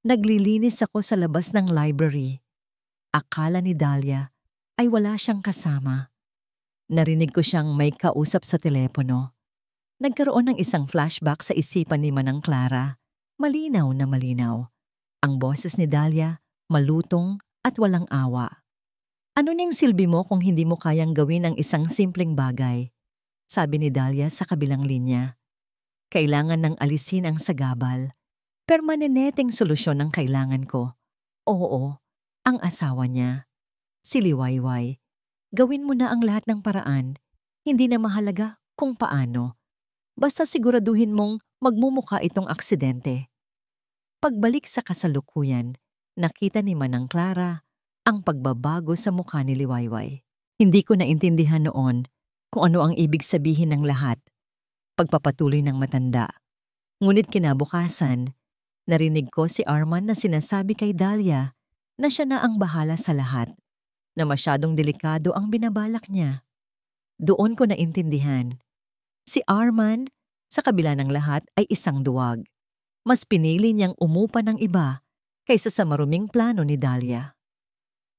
Naglilinis ako sa labas ng library. Akala ni Dahlia ay wala siyang kasama. Narinig ko siyang may kausap sa telepono. Nagkaroon ng isang flashback sa isipan ni Manang Clara. Malinaw na malinaw. Ang boses ni Dahlia, malutong at walang awa. Ano nang silbi mo kung hindi mo kayang gawin ang isang simpleng bagay? Sabi ni Dahlia sa kabilang linya. Kailangan nang alisin ang sagabal. Permanenteng solusyon ang kailangan ko. Oo, ang asawa niya. Si Liwayway. Gawin mo na ang lahat ng paraan. Hindi na mahalaga kung paano. Basta siguraduhin mong magmumukha itong aksidente. Pagbalik sa kasalukuyan, nakita ni Manang Clara ang pagbabago sa mukha ni Liwayway. Hindi ko naintindihan noon kung ano ang ibig sabihin ng lahat. Pagpapatuloy ng matanda. Ngunit kinabukasan, narinig ko si Arman na sinasabi kay Dahlia na siya na ang bahala sa lahat, na masyadong delikado ang binabalak niya. Doon ko naintindihan. Si Arman, sa kabila ng lahat, ay isang duwag. Mas pinili niyang umupa ng iba kaysa sa maruming plano ni Dahlia.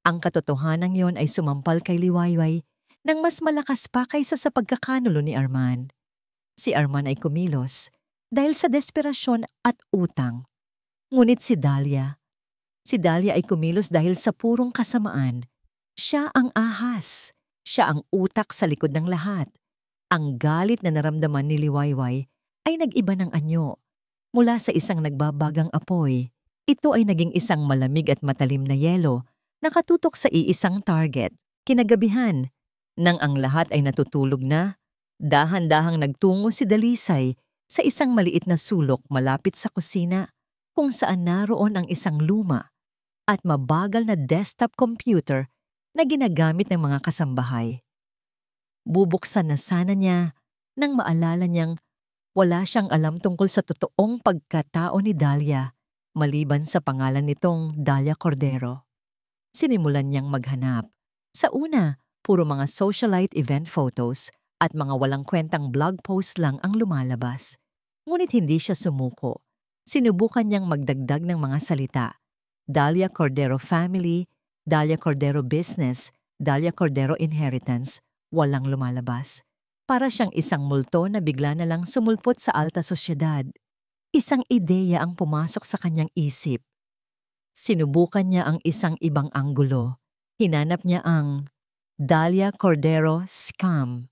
Ang katotohanan yon ay sumampal kay Liwayway nang mas malakas pa kaysa sa pagkakanulo ni Arman. Si Arman ay kumilos dahil sa desperasyon at utang. Ngunit si Dahlia ay kumilos dahil sa purong kasamaan. Siya ang ahas. Siya ang utak sa likod ng lahat. Ang galit na naramdaman ni Liwayway ay nag-iba ng anyo. Mula sa isang nagbabagang apoy, ito ay naging isang malamig at matalim na yelo na katutok sa iisang target. Kinagabihan, nang ang lahat ay natutulog na, dahan-dahang nagtungo si Dalisay sa isang maliit na sulok malapit sa kusina kung saan naroon ang isang luma at mabagal na desktop computer na ginagamit ng mga kasambahay. Bubuksan na sana niya nang maalala niyang wala siyang alam tungkol sa totoong pagkatao ni Dahlia maliban sa pangalan nitong Dahlia Cordero. Sinimulan niyang maghanap. Sa una, puro mga socialite event photos at mga walang kwentang blog post lang ang lumalabas. Ngunit hindi siya sumuko. Sinubukan niyang magdagdag ng mga salita. Dahlia Cordero Family, Dahlia Cordero Business, Dahlia Cordero Inheritance, walang lumalabas. Para siyang isang multo na bigla na lang sumulpot sa alta sosyedad. Isang ideya ang pumasok sa kanyang isip. Sinubukan niya ang isang ibang anggulo. Hinanap niya ang Dahlia Cordero Scam.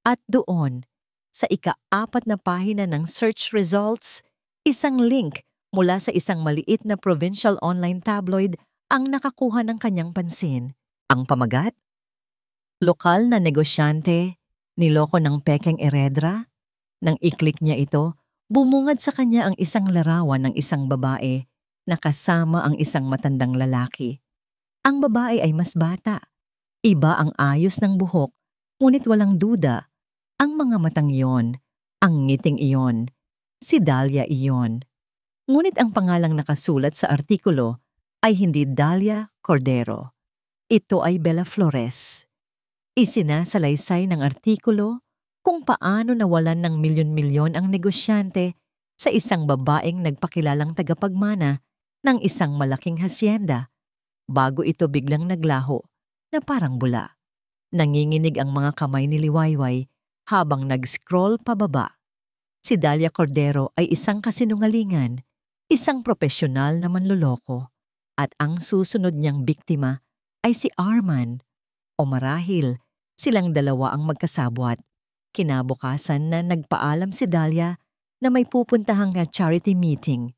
At doon, sa ika-4 na pahina ng search results, isang link mula sa isang maliit na provincial online tabloid ang nakakuha ng kanyang pansin. Ang pamagat? Lokal na negosyante, niloko ng pekeng eredra. Nang i-click niya ito, bumungad sa kanya ang isang larawan ng isang babae na kasama ang isang matandang lalaki. Ang babae ay mas bata. Iba ang ayos ng buhok, ngunit walang duda. Ang mga matang iyon, ang ngiting iyon, si Dahlia iyon. Ngunit ang pangalang nakasulat sa artikulo ay hindi Dahlia Cordero. Ito ay Bella Flores. Isinasalaysay ng artikulo kung paano nawalan ng milyon-milyon ang negosyante sa isang babaeng nagpakilalang tagapagmana ng isang malaking hasyenda bago ito biglang naglaho na parang bula. Nanginginig ang mga kamay ni Liwayway habang nag-scroll pababa. Si Dahlia Cordero ay isang kasinungalingan, isang profesional na manloloko, at ang susunod niyang biktima ay si Arman, o marahil silang dalawa ang magkasabwat. Kinabukasan na nagpaalam si Dahlia na may pupuntahang charity meeting.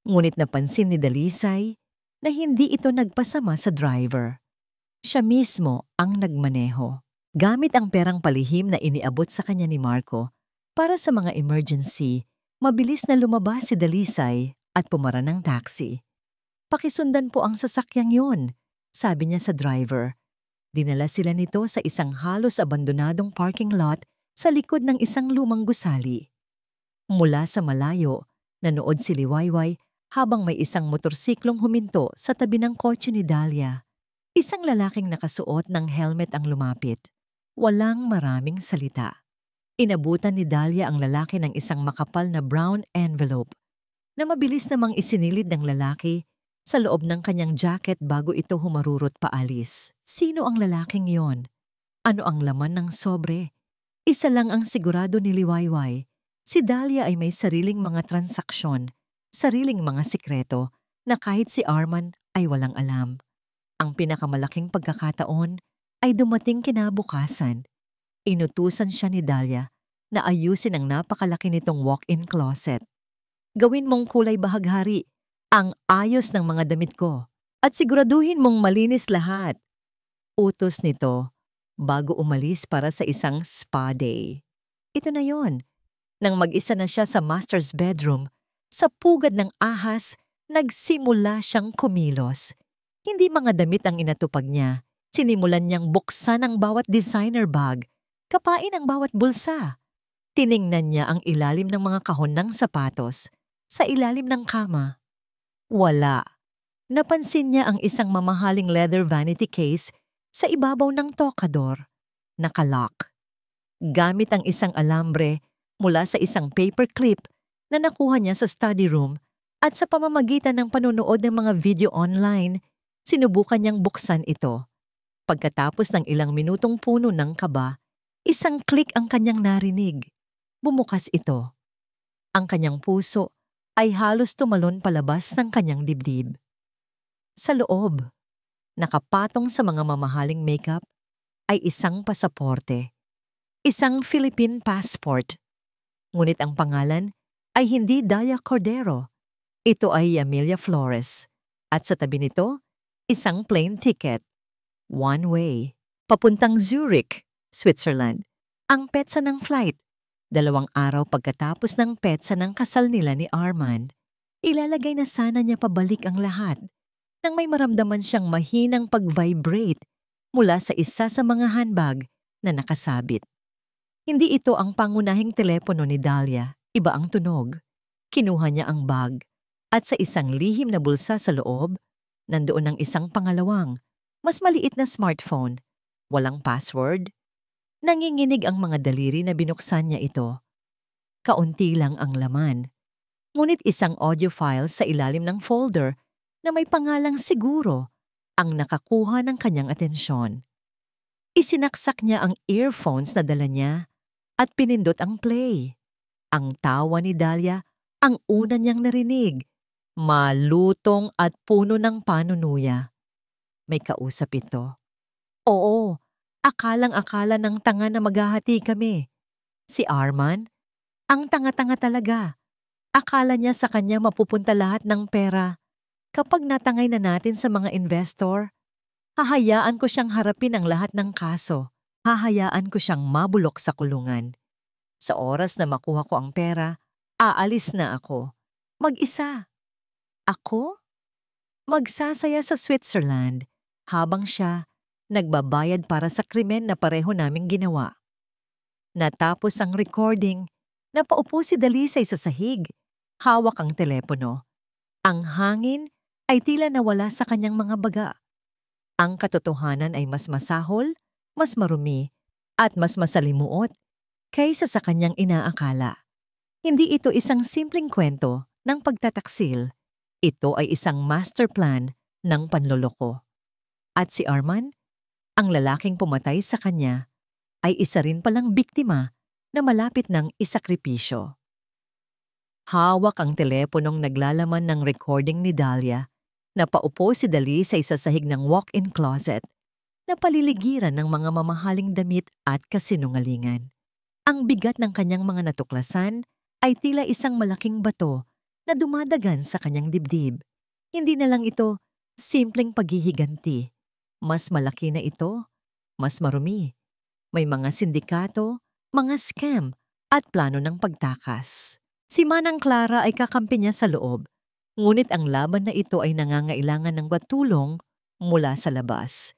Ngunit napansin ni Dalisay na hindi ito nagpasama sa driver. Siya mismo ang nagmaneho. Gamit ang perang palihim na iniabot sa kanya ni Marco para sa mga emergency, mabilis na lumabas si Dalisay at pumara ng taxi. "Pakisundan po ang sasakyang yon," sabi niya sa driver. Dinala sila nito sa isang halos abandonadong parking lot sa likod ng isang lumang gusali. Mula sa malayo, nanood si Liwayway habang may isang motorsiklong huminto sa tabi ng kotse ni Dahlia. Isang lalaking nakasuot ng helmet ang lumapit. Walang maraming salita. Inabutan ni Dahlia ang lalaki ng isang makapal na brown envelope na mabilis namang isinilid ng lalaki sa loob ng kanyang jacket bago ito humarurot paalis. Sino ang lalaking yon? Ano ang laman ng sobre? Isa lang ang sigurado ni Liwayway. Si Dahlia ay may sariling mga transaksyon, sariling mga sikreto na kahit si Arman ay walang alam. Ang pinakamalaking pagkakataon ay dumating kinabukasan. Inutusan siya ni Dahlia na ayusin ang napakalaki nitong walk-in closet. Gawin mong kulay bahaghari ang ayos ng mga damit ko at siguraduhin mong malinis lahat. Utos nito bago umalis para sa isang spa day. Ito na yon. Nang mag-isa na siya sa master's bedroom, sa pugad ng ahas, nagsimula siyang kumilos. Hindi mga damit ang inatupag niya. Sinimulan niyang buksan ang bawat designer bag, kapain ang bawat bulsa. Tiningnan niya ang ilalim ng mga kahon ng sapatos, sa ilalim ng kama. Wala. Napansin niya ang isang mamahaling leather vanity case sa ibabaw ng tokador. Nakalock. Gamit ang isang alambre mula sa isang paperclip na nakuha niya sa study room at sa pamamagitan ng panonood ng mga video online, sinubukan niyang buksan ito. Pagkatapos ng ilang minutong puno ng kaba, isang click ang kanyang narinig. Bumukas ito. Ang kanyang puso ay halos tumalon palabas ng kanyang dibdib. Sa loob, nakapatong sa mga mamahaling makeup, ay isang pasaporte. Isang Philippine passport. Ngunit ang pangalan ay hindi Dahlia Cordero. Ito ay Amelia Flores. At sa tabi nito, isang plane ticket. One way. Papuntang Zurich, Switzerland. Ang petsa ng flight. 2 araw pagkatapos ng petsa ng kasal nila ni Arman. Ilalagay na sana niya pabalik ang lahat nang may maramdaman siyang mahinang pag-vibrate mula sa isa sa mga handbag na nakasabit. Hindi ito ang pangunahing telepono ni Dahlia, iba ang tunog. Kinuha niya ang bag at sa isang lihim na bulsa sa loob, nandoon ang isang pangalawang, mas maliit na smartphone. Walang password. Nanginginig ang mga daliri na binuksan niya ito. Kaunti lang ang laman. Ngunit isang audio file sa ilalim ng folder na may pangalang siguro ang nakakuha ng kanyang atensyon. Isinaksak niya ang earphones na dala niya at pinindot ang play. Ang tawa ni Dahlia ang una niyang narinig, malutong at puno ng panunuya. May kausap ito. Oo, akalang-akala ng tanga na maghahati kami. Si Arman, ang tanga-tanga talaga. Akala niya sa kanya mapupunta lahat ng pera. Kapag natangay na natin sa mga investor, hahayaan ko siyang harapin ang lahat ng kaso. Hahayaan ko siyang mabulok sa kulungan. Sa oras na makuha ko ang pera, aalis na ako. Mag-isa. Ako? Magsasaya sa Switzerland habang siya nagbabayad para sa krimen na pareho naming ginawa. Natapos ang recording, napaupo si Dalisay sa sahig. Hawak ang telepono. Ang hangin ay tila nawala sa kanyang mga baga. Ang katotohanan ay mas masahol, mas marumi, at mas masalimuot kaysa sa kanyang inaakala. Hindi ito isang simpleng kwento ng pagtataksil. Ito ay isang master plan ng panloloko. At si Arman, ang lalaking pumatay sa kanya, ay isa rin palang biktima na malapit ng isakripisyo. Hawak ang teleponong naglalaman ng recording ni Dahlia. Napaupo si Dalisay sa sahig ng walk-in closet na paliligiran ng mga mamahaling damit at kasinungalingan. Ang bigat ng kanyang mga natuklasan ay tila isang malaking bato na dumadagan sa kanyang dibdib. Hindi na lang ito simpleng paghihiganti. Mas malaki na ito, mas marumi. May mga sindikato, mga scam, at plano ng pagtakas. Si Manang Clara ay kakampi niya sa loob, ngunit ang laban na ito ay nangangailangan ng patulong mula sa labas.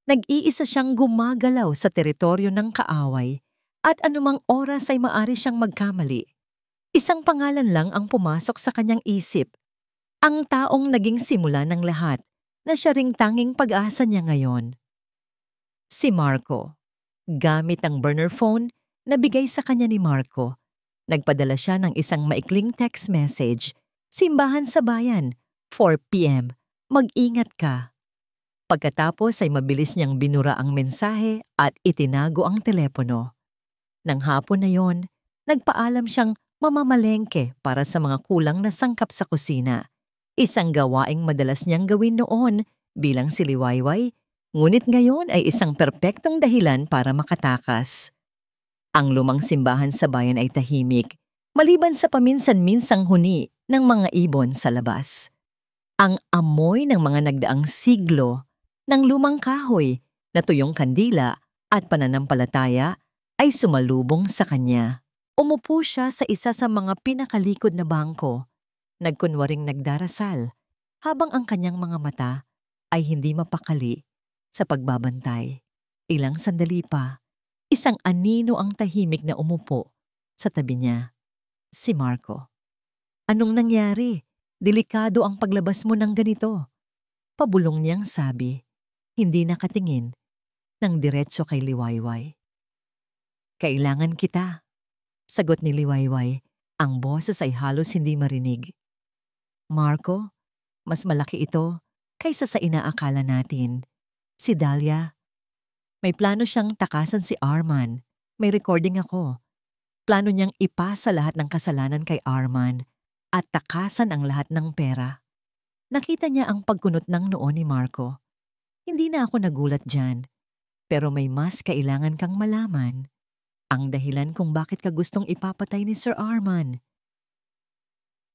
Nag-iisa siyang gumagalaw sa teritoryo ng kaaway at anumang oras ay maari siyang magkamali. Isang pangalan lang ang pumasok sa kanyang isip, ang taong naging simula ng lahat na siya ring tanging pag-asa niya ngayon. Si Marco. Gamit ang burner phone na bigay sa kanya ni Marco, nagpadala siya ng isang maikling text message, "Simbahan sa bayan, 4 p.m. Mag-ingat ka." Pagkatapos ay mabilis niyang binura ang mensahe at itinago ang telepono. Nang hapon na yon, nagpaalam siyang mamamalengke para sa mga kulang na sangkap sa kusina. Isang gawaing madalas niyang gawin noon bilang si Liwayway, ngunit ngayon ay isang perpektong dahilan para makatakas. Ang lumang simbahan sa bayan ay tahimik, maliban sa paminsan-minsang huni ng mga ibon sa labas. Ang amoy ng mga nagdaang siglo ng lumang kahoy na tuyong kandila at pananampalataya ay sumalubong sa kanya. Umupo siya sa isa sa mga pinakalikod na bangko, nagkunwaring nagdarasal, habang ang kanyang mga mata ay hindi mapakali sa pagbabantay. Ilang sandali pa, isang anino ang tahimik na umupo sa tabi niya. Si Marco. Anong nangyari? Delikado ang paglabas mo ng ganito. Pabulong niyang sabi, hindi nakatingin, ng diretso kay Liwayway. Kailangan kita. Sagot ni Liwayway, ang boses ay halos hindi marinig. Marco, mas malaki ito kaysa sa inaakala natin. Si Dahlia, may plano siyang takasan si Arman. May recording ako. Plano niyang ipasa lahat ng kasalanan kay Arman at takasan ang lahat ng pera. Nakita niya ang pagkunot ng noo ni Marco. Hindi na ako nagulat dyan, pero may mas kailangan kang malaman. Ang dahilan kung bakit ka gustong ipapatay ni Sir Arman.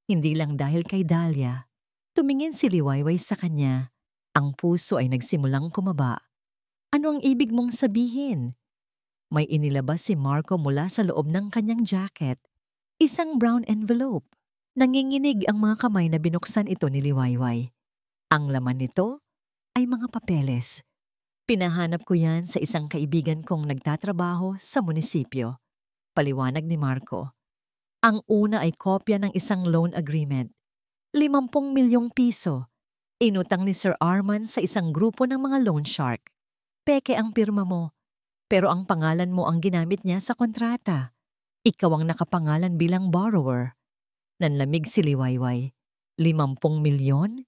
Hindi lang dahil kay Dahlia. Tumingin si Liwayway sa kanya. Ang puso ay nagsimulang kumaba. Ano ang ibig mong sabihin? May inilabas si Marco mula sa loob ng kanyang jacket. Isang brown envelope. Nanginginig ang mga kamay na binuksan ito ni Liwayway. Ang laman nito ay mga papeles. Pinahanap ko yan sa isang kaibigan kong nagtatrabaho sa munisipyo. Paliwanag ni Marco. Ang una ay kopya ng isang loan agreement. 50 milyong piso. Inutang ni Sir Arman sa isang grupo ng mga loan shark. Peke ang pirma mo, pero ang pangalan mo ang ginamit niya sa kontrata. Ikaw ang nakapangalan bilang borrower. Nanlamig si Liwayway. 50 milyon?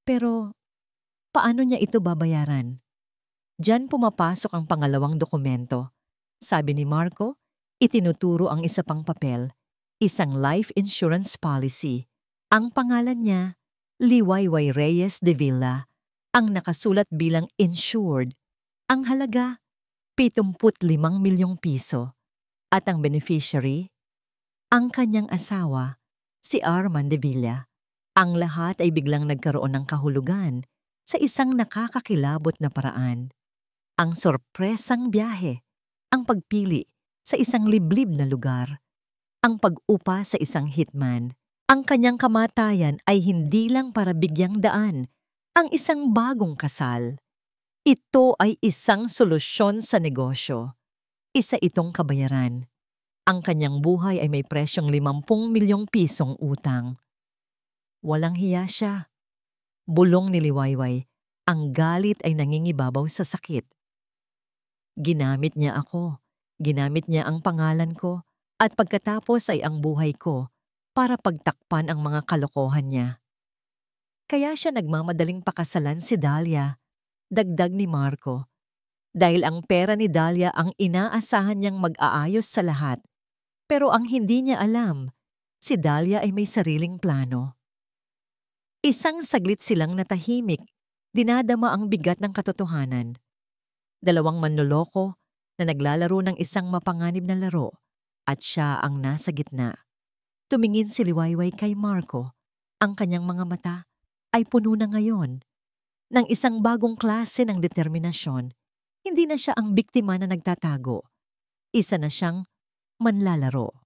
Pero paano niya ito babayaran? Diyan pumapasok ang pangalawang dokumento. Sabi ni Marco, itinuturo ang isa pang papel, isang life insurance policy. Ang pangalan niya, Liwayway Reyes de Villa, ang nakasulat bilang insured. Ang halaga, 75 milyong piso. At ang beneficiary, ang kanyang asawa, si Arman de Villa. Ang lahat ay biglang nagkaroon ng kahulugan sa isang nakakakilabot na paraan. Ang sorpresang biyahe, ang pagpili sa isang liblib na lugar, ang pag-upa sa isang hitman, ang kanyang kamatayan ay hindi lang para bigyang daan ang isang bagong kasal. Ito ay isang solusyon sa negosyo. Isa itong kabayaran. Ang kanyang buhay ay may presyong 50 milyong pisong utang. Walang hiya siya. Bulong ni Liwayway, ang galit ay nangingibabaw sa sakit. Ginamit niya ako, ginamit niya ang pangalan ko, at pagkatapos ay ang buhay ko para pagtakpan ang mga kalokohan niya. Kaya siya nagmamadaling pakasalan si Dahlia, dagdag ni Marco, dahil ang pera ni Dahlia ang inaasahan niyang mag-aayos sa lahat. Pero ang hindi niya alam, si Dahlia ay may sariling plano. Isang saglit silang natahimik, dinadama ang bigat ng katotohanan. Dalawang manloloko na naglalaro ng isang mapanganib na laro at siya ang nasa gitna. Tumingin si Liwayway kay Marco. Ang kanyang mga mata ay puno na ngayon ng isang bagong klase ng determinasyon. Hindi na siya ang biktima na nagtatago. Isa na siyang manlalaro.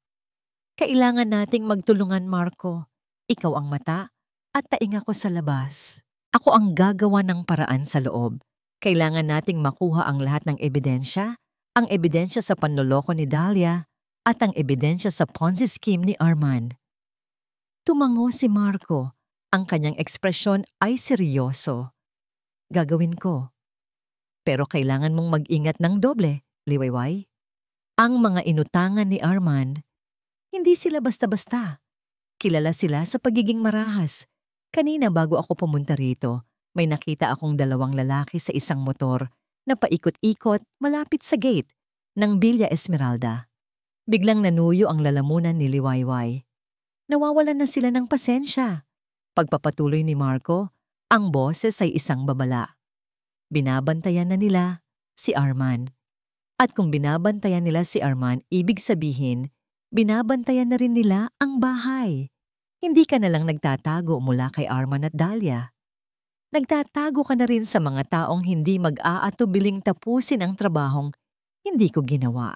Kailangan nating magtulungan, Marco. Ikaw ang mata at taing ako sa labas. Ako ang gagawa ng paraan sa loob. Kailangan nating makuha ang lahat ng ebidensya, ang ebidensya sa panloloko ni Dahlia at ang ebidensya sa Ponzi scheme ni Arman. Tumango si Marco. Ang kanyang ekspresyon ay seryoso. Gagawin ko. Pero kailangan mong mag-ingat ng doble, Liwayway. Ang mga inutangan ni Arman, hindi sila basta-basta. Kilala sila sa pagiging marahas. Kanina bago ako pumunta rito, may nakita akong dalawang lalaki sa isang motor na paikot-ikot malapit sa gate ng Villa Esmeralda. Biglang nanuyo ang lalamunan ni Liwayway. Nawawalan na sila ng pasensya. Pagpapatuloy ni Marco, Ang boses ay isang babala. Binabantayan na nila si Arman. At kung binabantayan nila si Arman, ibig sabihin, binabantayan na rin nila ang bahay. Hindi ka na lang nagtatago mula kay Arman at Dahlia. Nagtatago ka na rin sa mga taong hindi mag-aatubiling tapusin ang trabahong hindi ko ginawa.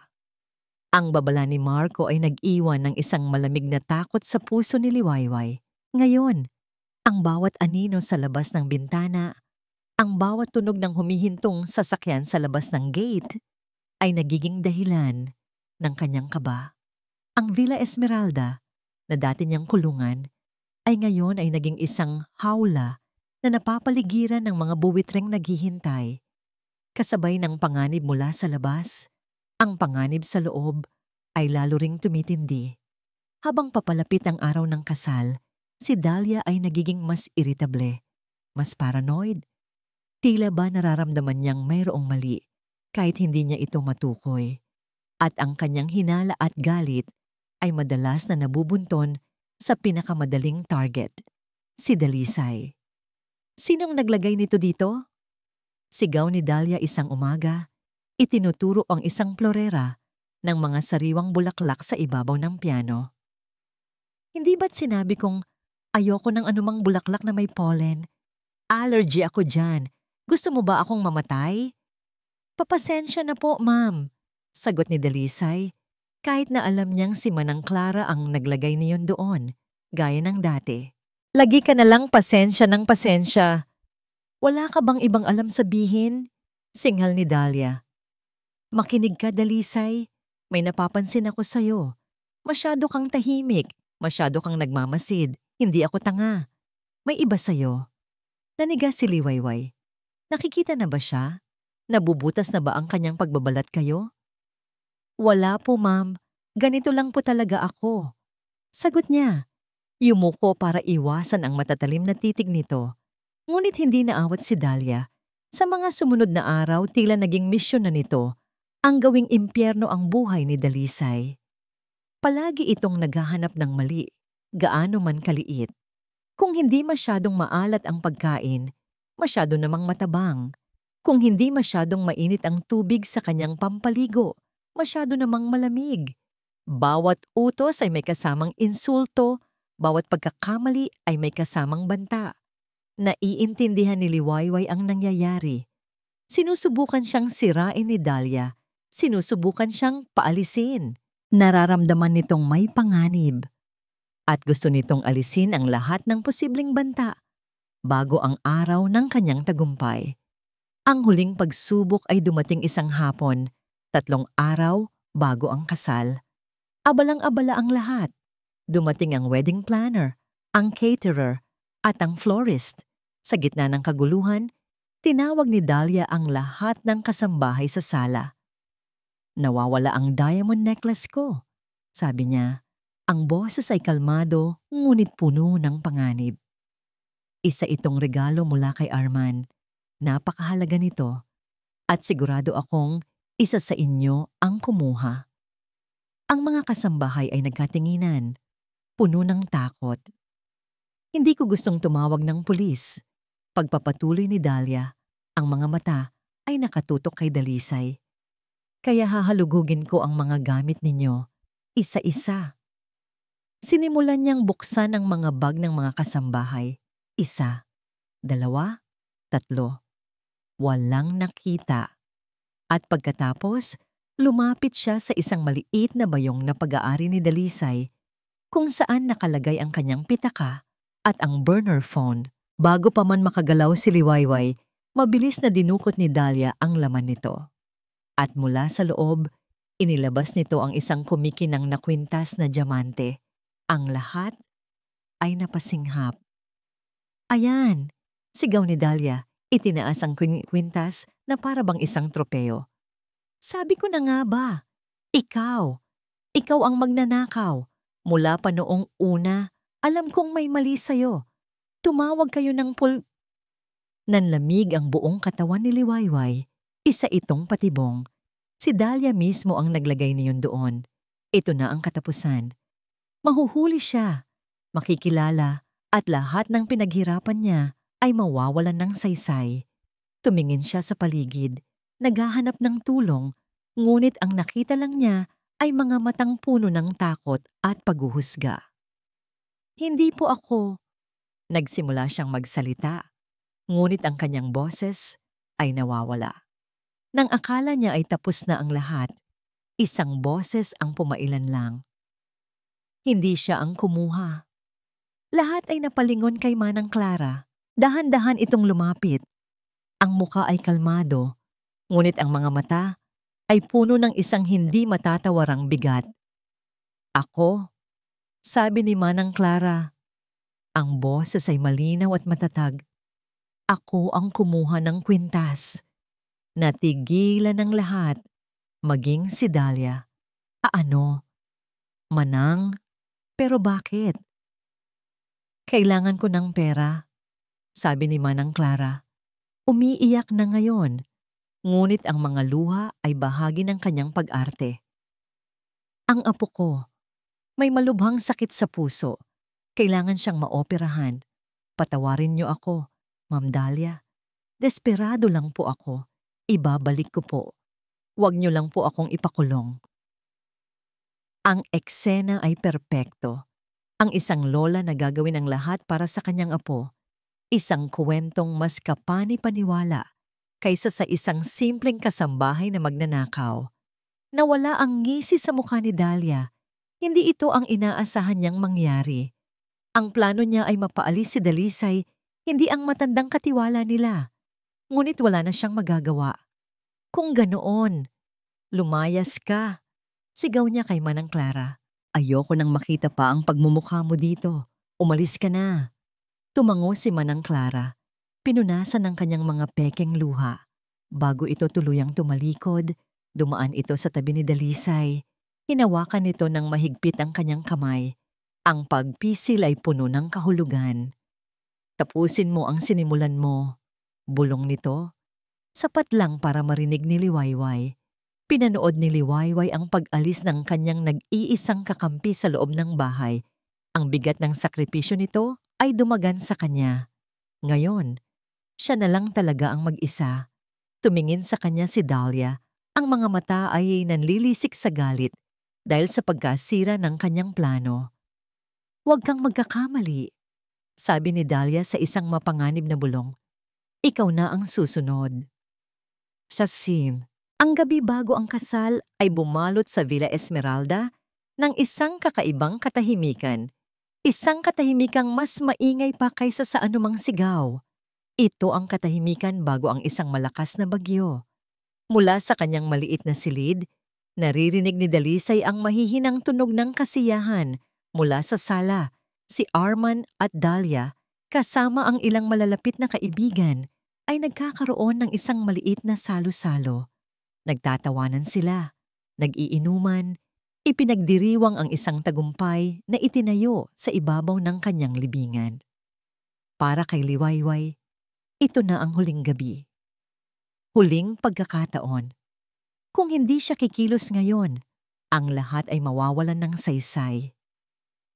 Ang babala ni Marco ay nag-iwan ng isang malamig na takot sa puso ni Liwayway. Ngayon, ang bawat anino sa labas ng bintana, ang bawat tunog ng humihintong sasakyan sa labas ng gate, ay nagiging dahilan ng kanyang kaba. Ang Villa Esmeralda, na dati niyang kulungan, ay ngayon ay naging isang hawla na napapaligiran ng mga buwitreng naghihintay. Kasabay ng panganib mula sa labas, ang panganib sa loob ay lalo ring tumitindi. Habang papalapit ang araw ng kasal, si Dahlia ay nagiging mas iritable, mas paranoid. Tila ba nararamdaman niyang mayroong mali kahit hindi niya ito matukoy. At ang kanyang hinala at galit ay madalas na nabubunton sa pinakamadaling target, si Dalisay. Sinong naglagay nito dito? Sigaw ni Dahlia isang umaga. Itinuturo ang isang florera ng mga sariwang bulaklak sa ibabaw ng piano. Hindi ba't sinabi kong ayoko ng anumang bulaklak na may pollen? Allergy ako dyan. Gusto mo ba akong mamatay? Papasensya na po, ma'am, sagot ni Dalisay, kahit na alam niyang si Manang Clara ang naglagay niyon doon, gaya ng dati. Lagi ka na lang pasensya ng pasensya. Wala ka bang ibang alam sabihin? Singhal ni Dahlia. Makinig ka, Dalisay. May napapansin ako sa'yo. Masyado kang tahimik, masyado kang nagmamasid. Hindi ako tanga. May iba sa'yo. Naniga si Liwayway. Nakikita na ba siya? Nabubutas na ba ang kanyang pagbabalat kayo? Wala po, ma'am. Ganito lang po talaga ako. Sagot niya. Yumuko para iwasan ang matatalim na titig nito. Ngunit hindi naawat si Dahlia. Sa mga sumunod na araw, tila naging misyon na nito ang gawing impyerno ang buhay ni Dalisay. Palagi itong naghahanap ng mali, gaano man kaliit. Kung hindi masyadong maalat ang pagkain, masyado namang matabang. Kung hindi masyadong mainit ang tubig sa kanyang pampaligo, masyado namang malamig. Bawat utos ay may kasamang insulto, bawat pagkakamali ay may kasamang banta. Naiintindihan ni Liwayway ang nangyayari. Sinusubukan siyang sirain ni Dahlia. Sinusubukan siyang paalisin. Nararamdaman nitong may panganib. At gusto nitong alisin ang lahat ng posibleng banta bago ang araw ng kanyang tagumpay. Ang huling pagsubok ay dumating isang hapon, 3 araw bago ang kasal. Abalang-abala ang lahat. Dumating ang wedding planner, ang caterer, at ang florist. Sa gitna ng kaguluhan, tinawag ni Dahlia ang lahat ng kasambahay sa sala. Nawawala ang diamond necklace ko, sabi niya. Ang boses ay kalmado, ngunit puno ng panganib. Isa itong regalo mula kay Arman. Napakahalaga nito at sigurado akong isa sa inyo ang kumuha. Ang mga kasambahay ay nagkatinginan, puno ng takot. Hindi ko gustong tumawag ng pulis. Pagpapatuloy ni Dahlia, ang mga mata ay nakatutok kay Dalisay. Kaya hahalugugin ko ang mga gamit ninyo, isa-isa. Sinimulan niyang buksan ang mga bag ng mga kasambahay. 1, 2, 3. Walang nakita. At pagkatapos, lumapit siya sa isang maliit na bayong na pag-aari ni Dalisay kung saan nakalagay ang kanyang pitaka at ang burner phone. Bago pa man makagalaw si Liwayway, mabilis na dinukot ni Dahlia ang laman nito. At mula sa loob, inilabas nito ang isang kumikinang na kwintas na diamante. Ang lahat ay napasinghap. Ayan, sigaw ni Dahlia. Itinaas ang kwintas na para bang isang tropeo. Sabi ko na nga ba, ikaw ang magnanakaw. Mula pa noong una, alam kong may mali sa'yo. Tumawag kayo ng Nanlamig ang buong katawan ni Liwayway. Isa itong patibong. Si Dahlia mismo ang naglagay niyon doon. Ito na ang katapusan. Mahuhuli siya, makikilala, at lahat ng pinaghirapan niya ay mawawalan ng saysay. Tumingin siya sa paligid, naghahanap ng tulong, ngunit ang nakita lang niya ay mga matang puno ng takot at paghuhusga. Hindi po ako. Nagsimula siyang magsalita, ngunit ang kanyang boses ay nawawala. Nang akala niya ay tapos na ang lahat, isang boses ang pumailan lang. Hindi siya ang kumuha. Lahat ay napalingon kay Manang Clara. Dahan-dahan itong lumapit. Ang muka ay kalmado, ngunit ang mga mata ay puno ng isang hindi matatawarang bigat. Ako, sabi ni Manang Clara. Ang boses ay malinaw at matatag. Ako ang kumuha ng kwintas. Natigilan ng lahat, maging si Dahlia. Ano? Manang? Pero bakit? Kailangan ko ng pera, sabi ni Manang Clara. Umiiyak na ngayon, ngunit ang mga luha ay bahagi ng kanyang pag-arte. Ang apo ko, may malubhang sakit sa puso. Kailangan siyang maoperahan. Patawarin niyo ako, Ma'am Dahlia. Desperado lang po ako. Ibabalik ko po. Huwag niyo lang po akong ipakulong. Ang eksena ay perpekto. Ang isang lola na gagawin ang lahat para sa kanyang apo. Isang kwentong mas kapani-paniwala kaysa sa isang simpleng kasambahay na magnanakaw. Nawala ang ngisi sa mukha ni Dahlia. Hindi ito ang inaasahan niyang mangyari. Ang plano niya ay mapaalis si Dalisay, hindi ang matandang katiwala nila. Ngunit wala na siyang magagawa. Kung ganoon, lumayas ka, sigaw niya kay Manang Clara. Ayoko nang makita pa ang pagmumukha mo dito. Umalis ka na. Tumango si Manang Clara. Pinunasan ng kanyang mga pekeng luha. Bago ito tuluyang tumalikod, dumaan ito sa tabi ni Dalisay. Hinawakan nito ng mahigpit ang kanyang kamay. Ang pagpisil ay puno ng kahulugan. Tapusin mo ang sinimulan mo. Bulong nito. Sapat lang para marinig ni Liwayway. Pinanood ni Liwayway ang pag-alis ng kanyang nag-iisang kakampi sa loob ng bahay. Ang bigat ng sakripisyo nito ay dumagan sa kanya. Ngayon, siya na lang talaga ang mag-isa. Tumingin sa kanya si Dahlia. Ang mga mata ay nanlilisik sa galit dahil sa pagkasira ng kanyang plano. Huwag kang magkakamali, sabi ni Dahlia sa isang mapanganib na bulong. Ikaw na ang susunod. Sa scene, ang gabi bago ang kasal ay bumalot sa Villa Esmeralda ng isang kakaibang katahimikan. Isang katahimikang mas maingay pa kaysa sa anumang sigaw. Ito ang katahimikan bago ang isang malakas na bagyo. Mula sa kanyang maliit na silid, naririnig ni Dalisay ang mahihinang tunog ng kasiyahan. Mula sa sala, si Arman at Dahlia, kasama ang ilang malalapit na kaibigan, ay nagkakaroon ng isang maliit na salo-salo. Nagtatawanan sila, nag-iinuman, ipinagdiriwang ang isang tagumpay na itinayo sa ibabaw ng kanyang libingan. Para kay Liwayway, ito na ang huling gabi. Huling pagkakataon. Kung hindi siya kikilos ngayon, ang lahat ay mawawalan ng saysay.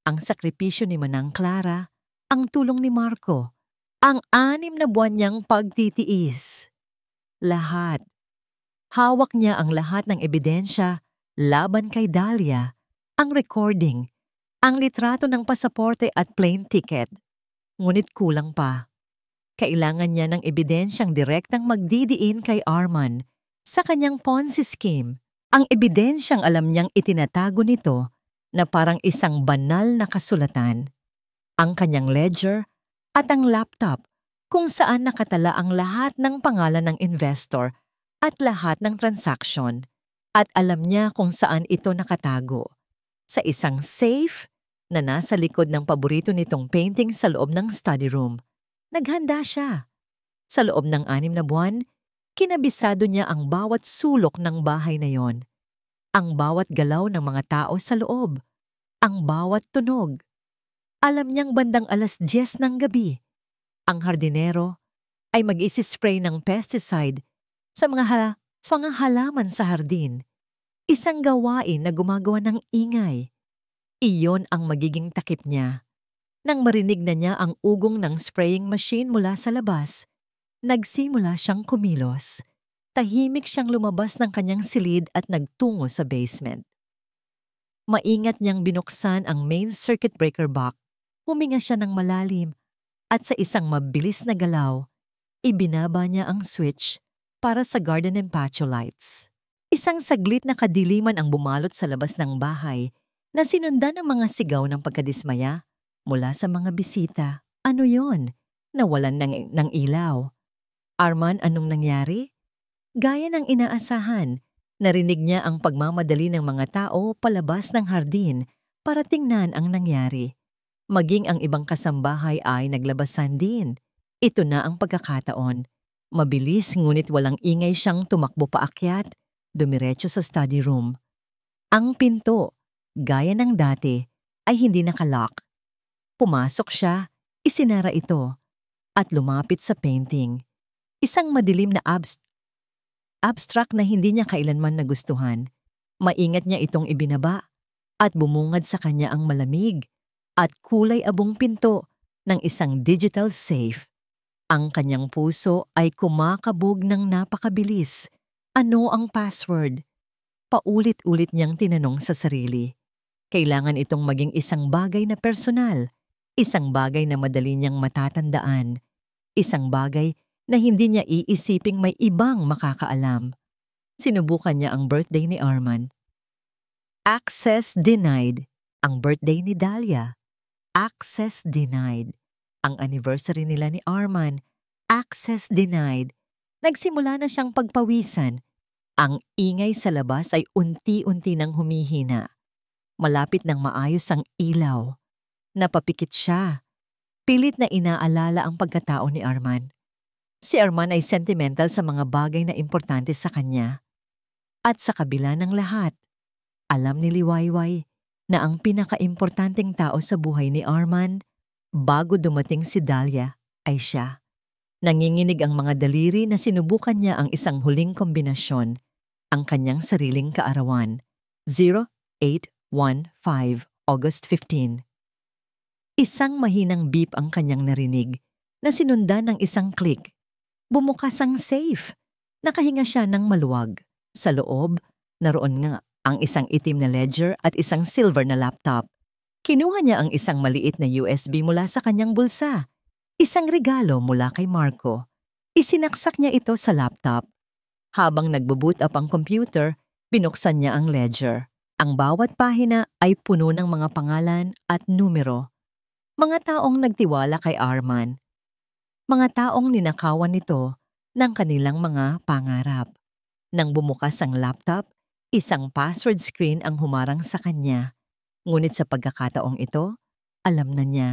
Ang sakripisyo ni Manang Clara, ang tulong ni Marco, ang 6 na buwan niyang pagtitiis. Lahat. Hawak niya ang lahat ng ebidensya laban kay Dahlia, ang recording, ang litrato ng pasaporte at plane ticket. Ngunit kulang pa. Kailangan niya ng ebidensyang direktang magdidiin kay Arman sa kanyang Ponzi scheme. Ang ebidensyang alam niyang itinatago nito na parang isang banal na kasulatan, ang kanyang ledger at ang laptop kung saan nakatala ang lahat ng pangalan ng investor at lahat ng transaksyon, at alam niya kung saan ito nakatago. Sa isang safe na nasa likod ng paborito nitong painting sa loob ng study room. Naghanda siya. Sa loob ng 6 na buwan, kinabisado niya ang bawat sulok ng bahay na yon. Ang bawat galaw ng mga tao sa loob, ang bawat tunog. Alam niyang bandang 10:00 ng gabi, ang hardinero ay mag-isispray ng pesticide sa mga halaman sa hardin. Isang gawain na gumagawa ng ingay. Iyon ang magiging takip niya. Nang marinig na niya ang ugong ng spraying machine mula sa labas, nagsimula siyang kumilos. Tahimik siyang lumabas ng kanyang silid at nagtungo sa basement. Maingat niyang binuksan ang main circuit breaker box. Huminga siya ng malalim at sa isang mabilis na galaw, ibinaba niya ang switch para sa garden and patio lights. Isang saglit na kadiliman ang bumalot sa labas ng bahay na sinundan ng mga sigaw ng pagkadismaya mula sa mga bisita. Ano yon? Nawalan ng ilaw. Arman, anong nangyari? Gaya ng inaasahan, narinig niya ang pagmamadali ng mga tao palabas ng hardin para tingnan ang nangyari. Maging ang ibang kasambahay ay naglabasan din. Ito na ang pagkakataon. Mabilis ngunit walang ingay siyang tumakbo paakyat, dumiretso sa study room. Ang pinto, gaya ng dati, ay hindi nakalock. Pumasok siya, isinara ito, at lumapit sa painting. Isang madilim na abstract na hindi niya kailanman nagustuhan. Maingat niya itong ibinaba at bumungad sa kanya ang malamig at kulay abong pinto ng isang digital safe. Ang kanyang puso ay kumakabog ng napakabilis. Ano ang password? Paulit-ulit niyang tinanong sa sarili. Kailangan itong maging isang bagay na personal, isang bagay na madali niyang matatandaan, isang bagay na hindi niya iisiping may ibang makakaalam. Sinubukan niya ang birthday ni Arman. Access denied. Ang birthday ni Dahlia. Access denied. Ang anniversary nila ni Arman. Access denied. Nagsimula na siyang pagpawisan. Ang ingay sa labas ay unti-unti nang humihina. Malapit ng maayos ang ilaw. Napapikit siya. Pilit na inaalala ang pagkatao ni Arman. Si Arman ay sentimental sa mga bagay na importante sa kanya. At sa kabila ng lahat, alam ni Liwayway na ang pinakaimportanteng tao sa buhay ni Arman bago dumating si Dahlia ay siya. Nanginginig ang mga daliri na sinubukan niya ang isang huling kombinasyon, ang kanyang sariling kaarawan. 0815 August 15. Isang mahinang beep ang kanyang narinig na sinundan ng isang click. Bumukas ang safe. Nakahinga siya ng maluwag. Sa loob, naroon nga ang isang itim na ledger at isang silver na laptop. Kinuha niya ang isang maliit na USB mula sa kanyang bulsa. Isang regalo mula kay Marco. Isinaksak niya ito sa laptop. Habang nagbo-boot up ang computer, binuksan niya ang ledger. Ang bawat pahina ay puno ng mga pangalan at numero. Mga taong nagtiwala kay Arman. Mga taong ninakawan nito ng kanilang mga pangarap. Nang bumukas ang laptop, isang password screen ang humarang sa kanya. Ngunit sa pagkakataong ito, alam na niya.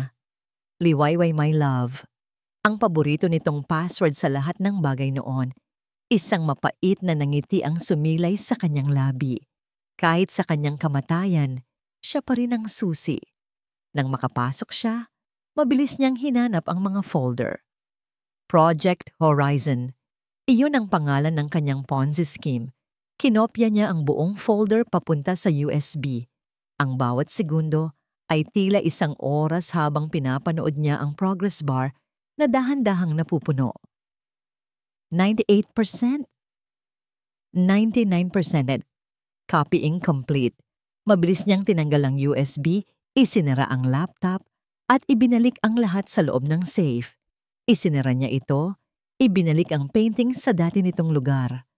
Liwayway my love. Ang paborito nitong password sa lahat ng bagay noon. Isang mapait na nangiti ang sumilay sa kanyang labi. Kahit sa kanyang kamatayan, siya pa rin ang susi. Nang makapasok siya, mabilis niyang hinanap ang mga folder. Project Horizon. Iyon ang pangalan ng kanyang Ponzi scheme. Kinopya niya ang buong folder papunta sa USB. Ang bawat segundo ay tila isang oras habang pinapanood niya ang progress bar na dahan-dahang napupuno. 98%. 99%. Copying complete. Mabilis niyang tinanggal ang USB, isinara ang laptop, at ibinalik ang lahat sa loob ng safe. Isinara niya ito, ibinalik ang painting sa dati nitong lugar.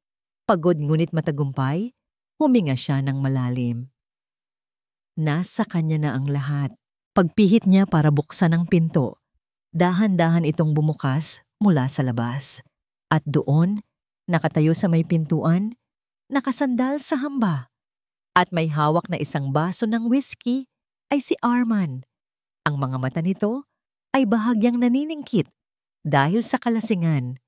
Pagod ngunit matagumpay, huminga siya ng malalim. Nasa kanya na ang lahat. Pagpihit niya para buksan ang pinto, dahan-dahan itong bumukas mula sa labas. At doon, nakatayo sa may pintuan, nakasandal sa hamba. At may hawak na isang baso ng whiskey ay si Arman. Ang mga mata nito ay bahagyang naniningkit dahil sa kalasingan.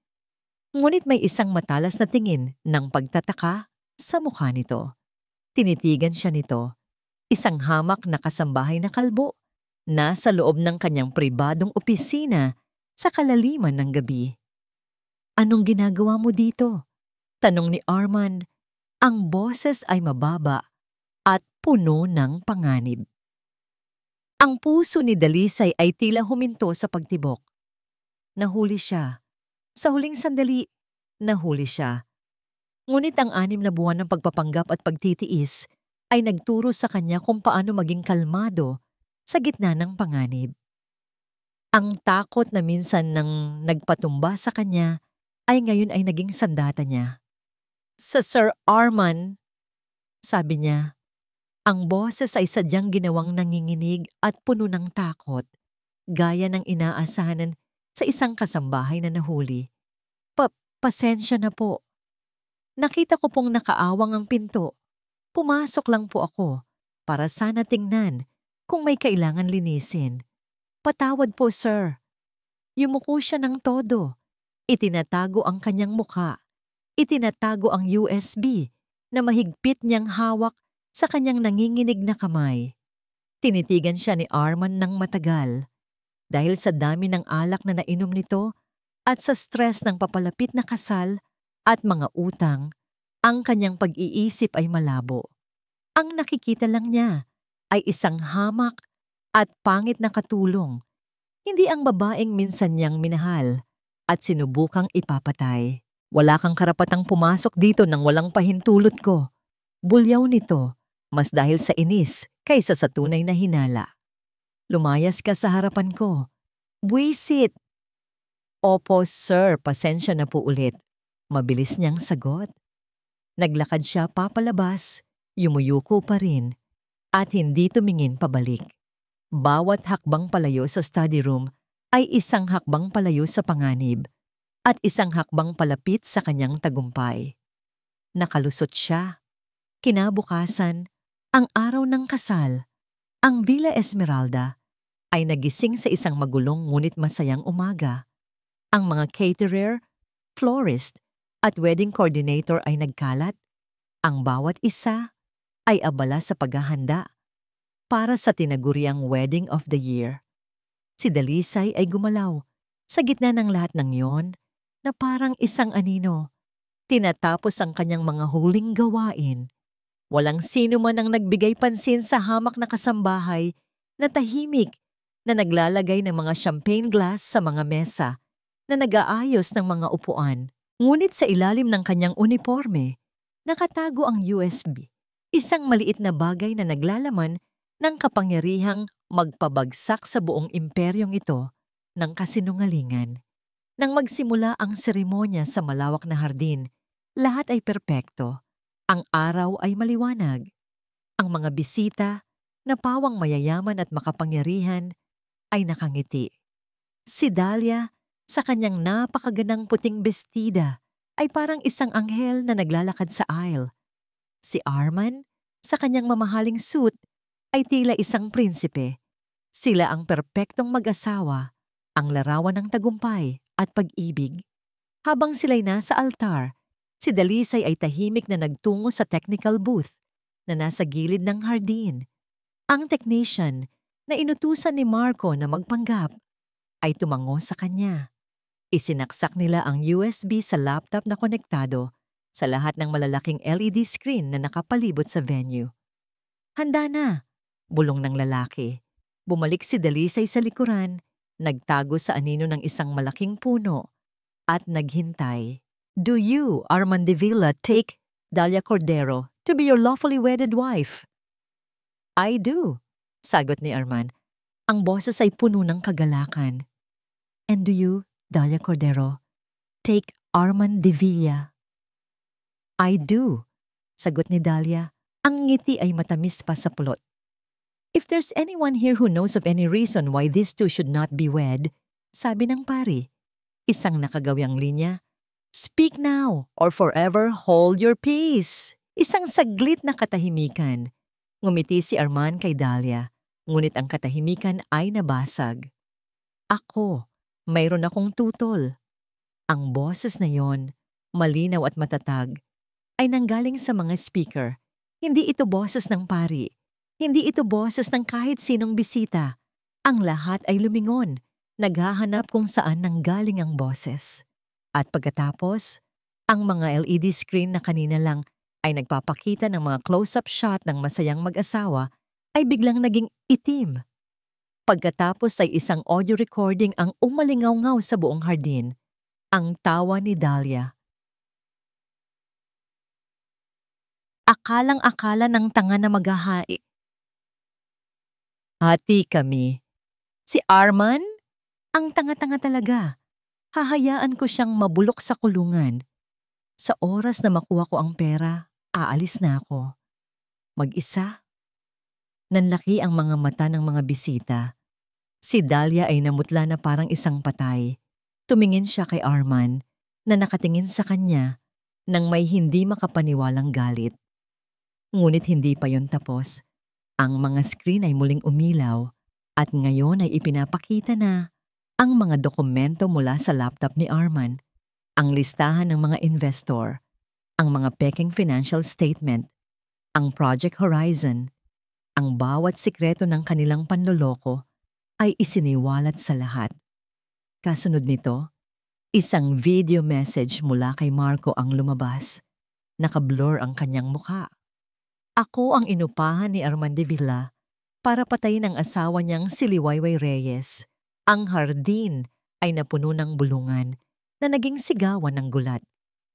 Ngunit may isang matalas na tingin ng pagtataka sa mukha nito. Tinitigan siya nito. Isang hamak na kasambahay na kalbo, nasa loob ng kanyang pribadong opisina sa kalaliman ng gabi. Anong ginagawa mo dito? Tanong ni Arman. Ang boses ay mababa at puno ng panganib. Ang puso ni Dalisay ay tila huminto sa pagtibok. Nahuli siya. Sa huling sandali, nahuli siya. Ngunit ang 6 na buwan ng pagpapanggap at pagtitiis ay nagturo sa kanya kung paano maging kalmado sa gitna ng panganib. Ang takot na minsan nang nagpatumba sa kanya ay ngayon ay naging sandata niya. Sa Sir Arman, sabi niya, ang boses ay sadyang ginawang nanginginig at puno ng takot, gaya ng inaasahan sa isang kasambahay na nahuli. Pasensya na po. Nakita ko pong nakaawang ang pinto. Pumasok lang po ako para sana tingnan kung may kailangan linisin. Patawad po, sir. Yumuko siya ng todo. Itinatago ang kanyang mukha. Itinatago ang USB na mahigpit niyang hawak sa kanyang nanginginig na kamay. Tinitigan siya ni Arman ng matagal. Dahil sa dami ng alak na nainom nito at sa stress ng papalapit na kasal at mga utang, ang kanyang pag-iisip ay malabo. Ang nakikita lang niya ay isang hamak at pangit na katulong, hindi ang babaeng minsan niyang minahal at sinubukang ipapatay. Wala kang karapatang pumasok dito nang walang pahintulot ko. Bulyaw nito, mas dahil sa inis kaysa sa tunay na hinala. Lumayas ka sa harapan ko. Buwisit! Opo, sir, pasensya na po ulit. Mabilis niyang sagot. Naglakad siya papalabas, yumuyuko pa rin, at hindi tumingin pabalik. Bawat hakbang palayo sa study room ay isang hakbang palayo sa panganib at isang hakbang palapit sa kanyang tagumpay. Nakalusot siya. Kinabukasan, ang araw ng kasal, ang Villa Esmeralda ay nagising sa isang magulong ngunit masayang umaga. Ang mga caterer, florist, at wedding coordinator ay nagkalat. Ang bawat isa ay abala sa paghahanda para sa tinaguriang Wedding of the Year. Si Dalisay ay gumalaw sa gitna ng lahat ng yon na parang isang anino. Tinatapos ang kanyang mga huling gawain. Walang sino man ang nagbigay pansin sa hamak na kasambahay na tahimik na naglalagay ng mga champagne glass sa mga mesa na nag-aayos ng mga upuan. Ngunit sa ilalim ng kanyang uniforme, nakatago ang USB, isang maliit na bagay na naglalaman ng kapangyarihang magpabagsak sa buong imperyong ito ng kasinungalingan. Nang magsimula ang seremonya sa malawak na hardin, lahat ay perpekto. Ang araw ay maliwanag. Ang mga bisita, na pawang mayayaman at makapangyarihan, ay nakangiti. Si Dahlia, sa kanyang napakagandang puting bestida, ay parang isang anghel na naglalakad sa aisle. Si Arman, sa kanyang mamahaling suit, ay tila isang prinsipe. Sila ang perpektong mag-asawa, ang larawan ng tagumpay at pag-ibig. Habang sila'y nasa altar, si Dalisay ay tahimik na nagtungo sa technical booth na nasa gilid ng hardin. Ang technician na inutusan ni Marco na magpanggap ay tumango sa kanya. Isinaksak nila ang USB sa laptop na konektado sa lahat ng malalaking LED screen na nakapalibot sa venue. Handa na, bulong ng lalaki. Bumalik si Dalisay sa likuran, nagtago sa anino ng isang malaking puno, at naghintay. Do you, Arman de Villa, take Dahlia Cordero to be your lawfully wedded wife? I do, sagot ni Arman. Ang boses ay puno ng kagalakan. And do you, Dahlia Cordero, take Arman de Villa? I do, sagot ni Dahlia. Ang ngiti ay matamis pa sa pulot. If there's anyone here who knows of any reason why these two should not be wed, sabi ng pari, isang nakagawyang linya, speak now or forever hold your peace. Isang saglit na katahimikan. Ngumiti si Arman kay Dahlia, ngunit ang katahimikan ay nabasag. Ako, mayroon akong tutol. Ang boses na yon, malinaw at matatag, ay nanggaling sa mga speaker. Hindi ito boses ng pari. Hindi ito boses ng kahit sinong bisita. Ang lahat ay lumingon, naghahanap kung saan nanggaling ang boses. At pagkatapos, ang mga LED screen na kanina lang ay nagpapakita ng mga close-up shot ng masayang mag-asawa ay biglang naging itim. Pagkatapos ay isang audio recording ang umalingaw-ngaw sa buong hardin. Ang tawa ni Dahlia. Akalang-akala ng tanga na maghahai. Hati kami. Si Arman? Ang tanga-tanga talaga. Hahayaan ko siyang mabulok sa kulungan. Sa oras na makuha ko ang pera, aalis na ako. Mag-isa. Nanlaki ang mga mata ng mga bisita. Si Dahlia ay namutla na parang isang patay. Tumingin siya kay Arman na nakatingin sa kanya nang may hindi makapaniwalang galit. Ngunit hindi pa yon tapos. Ang mga screen ay muling umilaw at ngayon ay ipinapakita na ang mga dokumento mula sa laptop ni Arman, ang listahan ng mga investor, ang mga peking financial statement, ang Project Horizon, ang bawat sikreto ng kanilang panloloko ay isiniwalat sa lahat. Kasunod nito, isang video message mula kay Marco ang lumabas. Nakablur ang kanyang mukha. Ako ang inupahan ni Arman de Villa para patayin ang asawa niyang si Liwayway Reyes. Ang hardin ay napuno ng bulungan na naging sigawan ng gulat.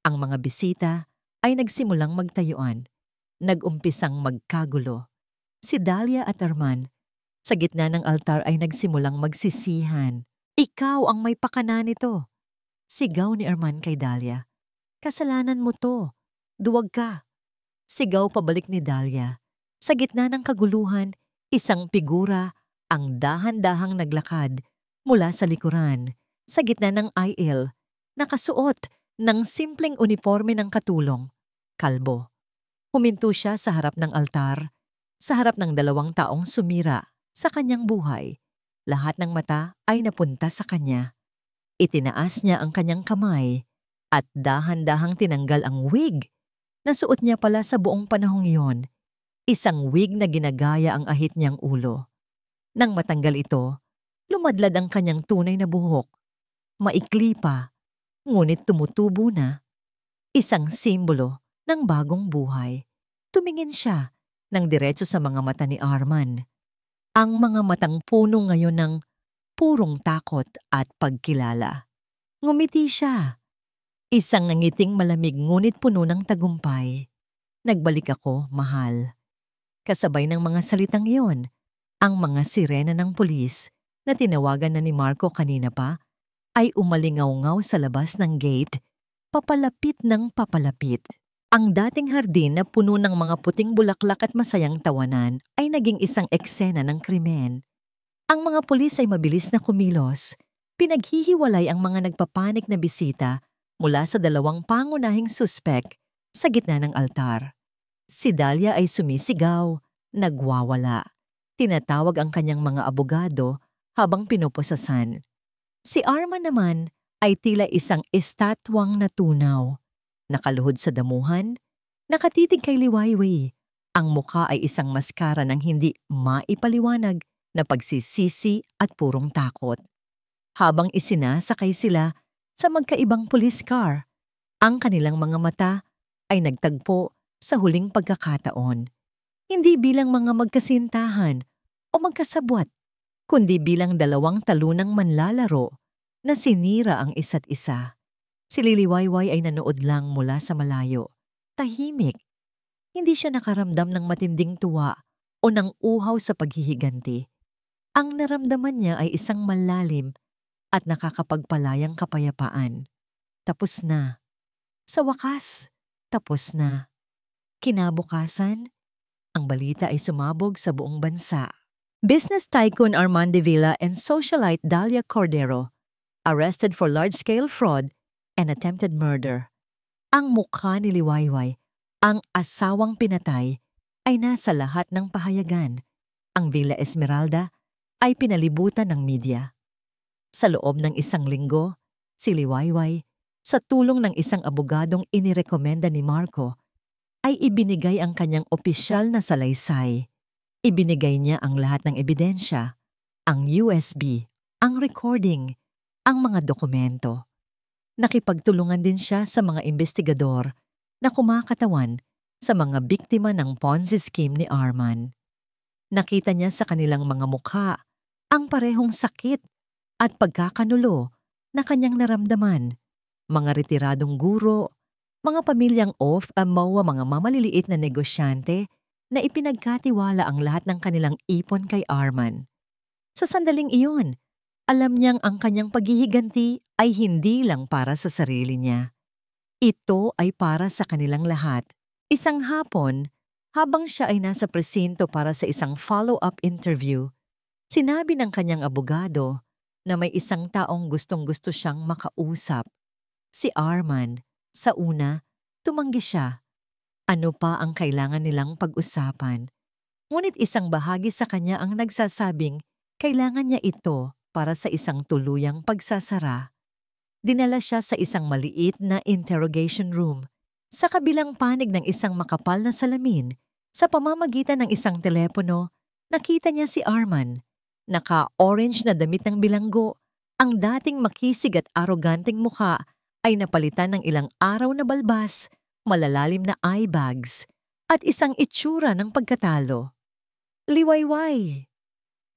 Ang mga bisita ay nagsimulang magtayuan. Nag-umpisang magkagulo. Si Dahlia at Arman sa gitna ng altar ay nagsimulang magsisihan. Ikaw ang may pakana nito. Sigaw ni Arman kay Dahlia. Kasalanan mo to. Duwag ka. Sigaw pabalik ni Dahlia. Sa gitna ng kaguluhan, isang figura ang dahan-dahang naglakad mula sa likuran, sa gitna ng aisle, nakasuot ng simpleng uniforme ng katulong, kalbo. Huminto siya sa harap ng altar, sa harap ng 2 taong sumira sa kanyang buhay. Lahat ng mata ay napunta sa kanya. Itinaas niya ang kanyang kamay at dahan-dahang tinanggal ang wig. Nasuot niya pala sa buong panahong iyon, isang wig na ginagaya ang ahit niyang ulo. Nang matanggal ito, lumadlad ang kanyang tunay na buhok. Maikli pa, ngunit tumutubo na. Isang simbolo ng bagong buhay. Tumingin siya ng diretso sa mga mata ni Arman. Ang mga matang puno ngayon ng purong takot at pagkilala. Ngumiti siya. Isang ngiting malamig ngunit puno ng tagumpay. Nagbalik ako, mahal. Kasabay ng mga salitang iyon, ang mga sirena ng pulis na tinawagan na ni Marco kanina pa ay umalingaw-ngaw sa labas ng gate, papalapit ng papalapit. Ang dating hardin na puno ng mga puting bulaklak at masayang tawanan ay naging isang eksena ng krimen. Ang mga pulis ay mabilis na kumilos. Pinaghihiwalay ang mga nagpapanik na bisita mula sa 2 pangunahing suspek sa gitna ng altar. Si Dahlia ay sumisigaw, nagwawala. Tinatawag ang kanyang mga abogado habang pinupusasan. Si Arman naman ay tila isang estatwang natunaw. Nakaluhod sa damuhan, nakatitig kay Liwayway. Ang mukha ay isang maskara ng hindi maipaliwanag na pagsisisi at purong takot. Habang isinasakay sila sa magkaibang police car, ang kanilang mga mata ay nagtagpo sa huling pagkakataon. Hindi bilang mga magkasintahan o magkasabwat, kundi bilang 2 talunang manlalaro na sinira ang isa't isa. Si Liwayway ay nanood lang mula sa malayo, tahimik. Hindi siya nakaramdam ng matinding tuwa o ng uhaw sa paghihiganti. Ang naramdaman niya ay isang malalim at nakakapagpalayang kapayapaan. Tapos na. Sa wakas, tapos na. Kinabukasan, ang balita ay sumabog sa buong bansa. Business tycoon Arman de Villa and socialite Dahlia Cordero arrested for large-scale fraud and attempted murder. Ang mukha ni Liwayway, ang asawang pinatay, ay nasa lahat ng pahayagan. Ang Villa Esmeralda ay pinalibutan ng media. Sa loob ng 1 linggo, si Liwayway, sa tulong ng isang abogadong inirekomenda ni Marco, ay ibinigay ang kanyang opisyal na salaysay. Ibinigay niya ang lahat ng ebidensya, ang USB, ang recording, ang mga dokumento. Nakipagtulungan din siya sa mga investigador na kumakatawan sa mga biktima ng Ponzi scheme ni Arman. Nakita niya sa kanilang mga mukha ang parehong sakit at pagkakanulo na kanyang naramdaman. Mga retiradong guro, mga pamilyang off-amaw, mga mamaliliit na negosyante na ipinagkatiwala ang lahat ng kanilang ipon kay Arman. Sa sandaling iyon, alam niyang ang kanyang paghihiganti ay hindi lang para sa sarili niya. Ito ay para sa kanilang lahat. Isang hapon, habang siya ay nasa presinto para sa isang follow-up interview, sinabi ng kanyang abogado na may isang taong gustong-gusto siyang makausap. Si Arman. Sa una, tumanggi siya. Ano pa ang kailangan nilang pag-usapan? Ngunit isang bahagi sa kanya ang nagsasabing kailangan niya ito para sa isang tuluyang pagsasara. Dinala siya sa isang maliit na interrogation room. Sa kabilang panig ng isang makapal na salamin, sa pamamagitan ng isang telepono, nakita niya si Arman. Naka-orange na damit ng bilanggo, ang dating makisig at aroganteng mukha ay napalitan ng ilang araw na balbas, malalalim na eye bags, at isang itsura ng pagkatalo. "Liwayway,"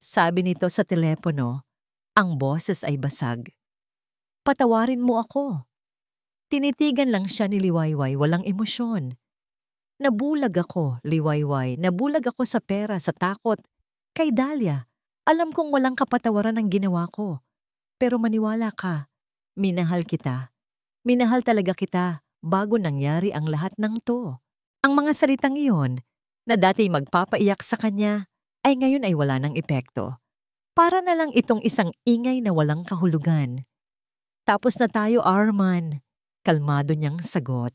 sabi nito sa telepono. Ang boses ay basag. "Patawarin mo ako." Tinitigan lang siya ni Liwayway, walang emosyon. "Nabulag ako, Liwayway. Nabulag ako sa pera, sa takot. Kay Dahlia, alam kong walang kapatawaran ang ginawa ko. Pero maniwala ka, minahal kita. Minahal talaga kita bago nangyari ang lahat ng to." Ang mga salitang iyon, na dati magpapaiyak sa kanya, ay ngayon ay wala ng epekto. Para na lang itong isang ingay na walang kahulugan. "Tapos na tayo, Arman," kalmado niyang sagot.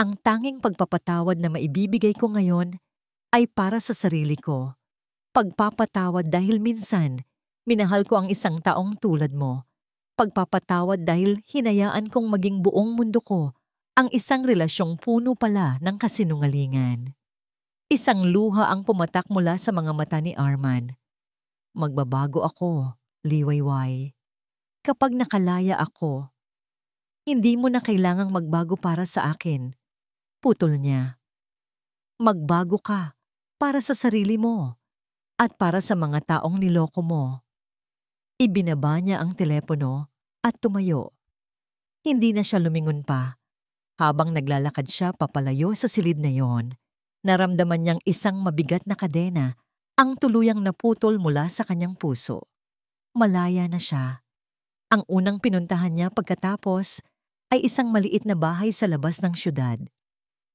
"Ang tanging pagpapatawad na maibibigay ko ngayon ay para sa sarili ko. Pagpapatawad dahil minsan, minahal ko ang isang taong tulad mo. Pagpapatawad dahil hinayaan kong maging buong mundo ko ang isang relasyong puno pala ng kasinungalingan." Isang luha ang pumatak mula sa mga mata ni Arman. "Magbabago ako, Liwayway. Kapag nakalaya ako, hindi mo na kailangang magbago para sa akin." Putol niya. "Magbago ka para sa sarili mo at para sa mga taong niloko mo." Ibinaba niya ang telepono at tumayo. Hindi na siya lumingon pa. Habang naglalakad siya papalayo sa silid na yon, naramdaman niyang isang mabigat na kadena ang tuluyang naputol mula sa kanyang puso. Malaya na siya. Ang unang pinuntahan niya pagkatapos ay isang maliit na bahay sa labas ng syudad.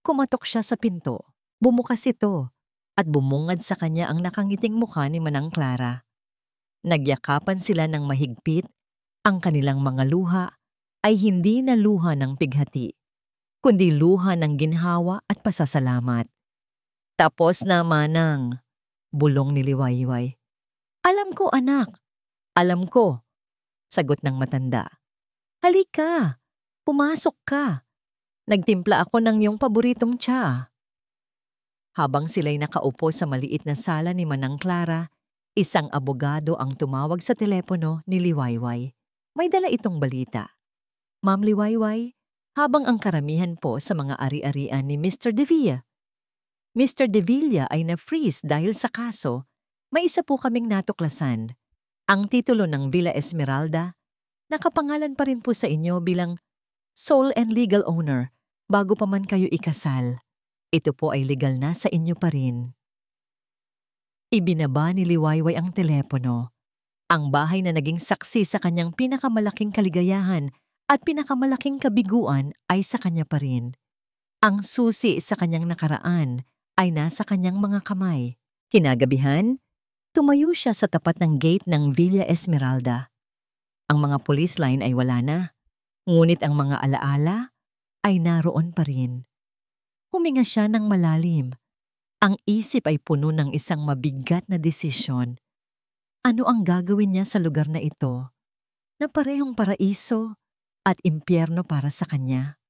Kumatok siya sa pinto. Bumukas ito at bumungad sa kanya ang nakangiting mukha ni Manang Clara. Nagyakapan sila ng mahigpit. Ang kanilang mga luha ay hindi na luha ng pighati, kundi luha ng ginhawa at pasasalamat. "Tapos na, Manang," bulong ni Liwayway. "Alam ko, anak. Alam ko," sagot ng matanda. "Halika, pumasok ka. Nagtimpla ako ng iyong paboritong tsa." Habang sila'y nakaupo sa maliit na sala ni Manang Clara, isang abogado ang tumawag sa telepono ni Liwayway. May dala itong balita. "Ma'am Liwayway, habang ang karamihan po sa mga ari-arian ni Mr. De Villa. Mr. De Villa ay na-freeze dahil sa kaso, may isa po kaming natuklasan. Ang titulo ng Villa Esmeralda, nakapangalan pa rin po sa inyo bilang sole and legal owner bago pa man kayo ikasal. Ito po ay legal na sa inyo pa rin." Ibinaba ni Liwayway ang telepono. Ang bahay na naging saksi sa kanyang pinakamalaking kaligayahan at pinakamalaking kabiguan ay sa kanya pa rin. Ang susi sa kanyang nakaraan ay nasa kanyang mga kamay. Kinagabihan, tumayo siya sa tapat ng gate ng Villa Esmeralda. Ang mga police line ay wala na, ngunit ang mga alaala ay naroon pa rin. Huminga siya ng malalim. Ang isip ay puno ng isang mabigat na desisyon. Ano ang gagawin niya sa lugar na ito, na parehong paraiso at impyerno para sa kanya?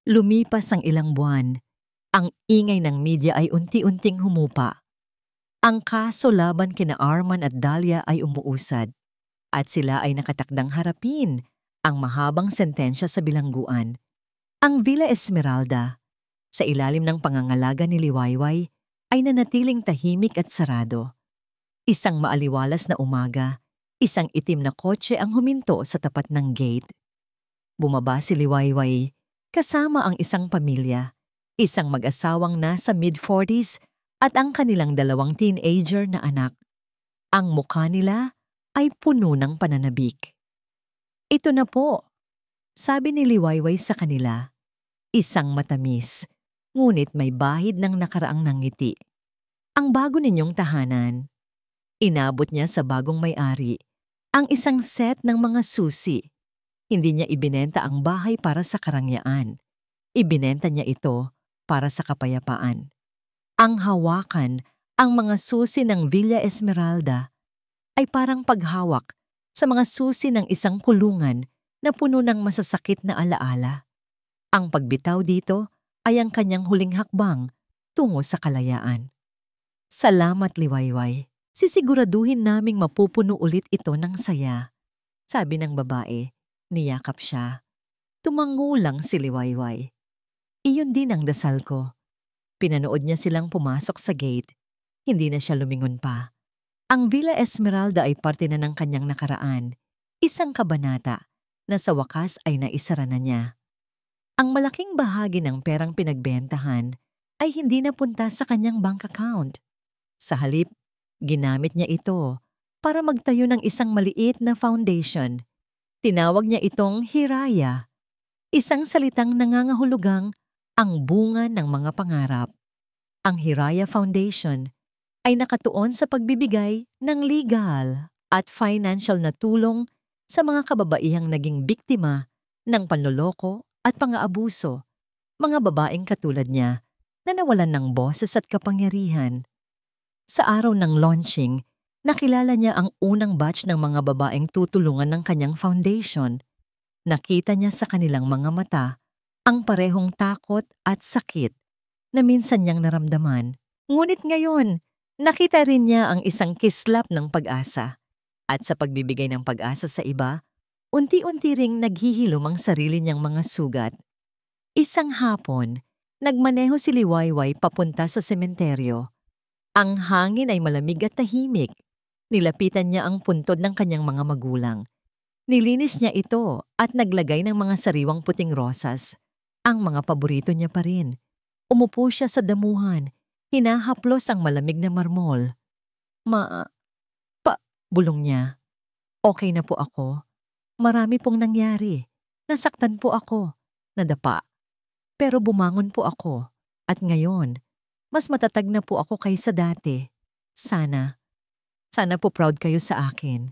Lumipas ang ilang buwan. Ang ingay ng media ay unti-unting humupa. Ang kaso laban kina Arman at Dahlia ay umuusad, at sila ay nakatakdang harapin ang mahabang sentensya sa bilangguan. Ang Villa Esmeralda, sa ilalim ng pangangalaga ni Liwayway, ay nanatiling tahimik at sarado. Isang maaliwalas na umaga, isang itim na kotse ang huminto sa tapat ng gate. Bumaba si Liwayway kasama ang isang pamilya, isang mag-asawang nasa mid-40s at ang kanilang 2 teenager na anak. Ang mukha nila ay puno ng pananabik. "Ito na po," sabi ni Liwayway sa kanila. Isang matamis, ngunit may bahid ng nakaraang ngiti. "Ang bago ninyong tahanan." Inabot niya sa bagong may-ari ang isang set ng mga susi. Hindi niya ibinenta ang bahay para sa karangyaan. Ibinenta niya ito para sa kapayapaan. Ang hawakan, ang mga susi ng Villa Esmeralda ay parang paghawak sa mga susi ng isang kulungan na puno ng masasakit na alaala. Ang pagbitaw dito ay ang kanyang huling hakbang tungo sa kalayaan. "Salamat, Liwayway. Sisiguraduhin naming mapupuno ulit ito ng saya," sabi ng babae. Niyakap siya. Tumango lang si Liwayway. "Iyon din ang dasal ko." Pinanood niya silang pumasok sa gate. Hindi na siya lumingon pa. Ang Villa Esmeralda ay parte na ng kanyang nakaraan. Isang kabanata na sa wakas ay naisara na niya. Ang malaking bahagi ng perang pinagbentahan ay hindi napunta sa kanyang bank account. Sa halip, ginamit niya ito para magtayo ng isang maliit na foundation. Tinawag niya itong Hiraya, isang salitang nangangahulugang ang bunga ng mga pangarap. Ang Hiraya Foundation ay nakatuon sa pagbibigay ng legal at financial na tulong sa mga kababaihang naging biktima ng panloloko at pang-aabuso, mga babaeng katulad niya na nawalan ng boses at kapangyarihan. Sa araw ng launching, nakilala niya ang unang batch ng mga babaeng tutulungan ng kanyang foundation. Nakita niya sa kanilang mga mata ang parehong takot at sakit na minsan niyang naramdaman. Ngunit ngayon, nakita rin niya ang isang kislap ng pag-asa. At sa pagbibigay ng pag-asa sa iba, unti-unti ring naghihilom ang sarili niyang mga sugat. Isang hapon, nagmaneho si Liwayway papunta sa sementeryo. Ang hangin ay malamig at tahimik. Nilapitan niya ang puntod ng kanyang mga magulang. Nilinis niya ito at naglagay ng mga sariwang puting rosas. Ang mga paborito niya pa rin. Umupo siya sa damuhan. Hinahaplos ang malamig na marmol. Bulong niya. "Okay na po ako. Marami pong nangyari. Nasaktan po ako. Nadapa. Pero bumangon po ako. At ngayon, mas matatag na po ako kaysa dati. Sana po proud kayo sa akin."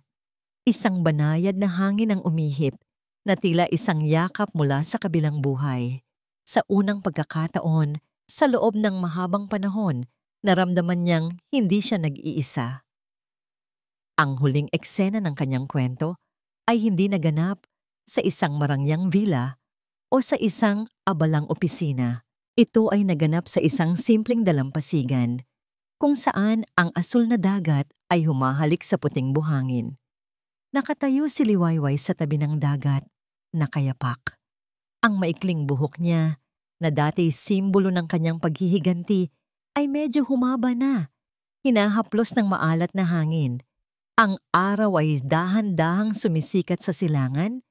Isang banayad na hangin ang umihip na tila isang yakap mula sa kabilang buhay. Sa unang pagkakataon, sa loob ng mahabang panahon, naramdaman niyang hindi siya nag-iisa. Ang huling eksena ng kanyang kwento ay hindi naganap sa isang marangyang villa o sa isang abalang opisina. Ito ay naganap sa isang simpleng dalampasigan kung saan ang asul na dagat ay humahalik sa puting buhangin. Nakatayo si Liwayway sa tabi ng dagat, nakayapak. Ang maikling buhok niya, na dati simbolo ng kanyang paghihiganti, ay medyo humaba na, hinahaplos ng maalat na hangin. Ang araw ay dahan-dahang sumisikat sa silangan,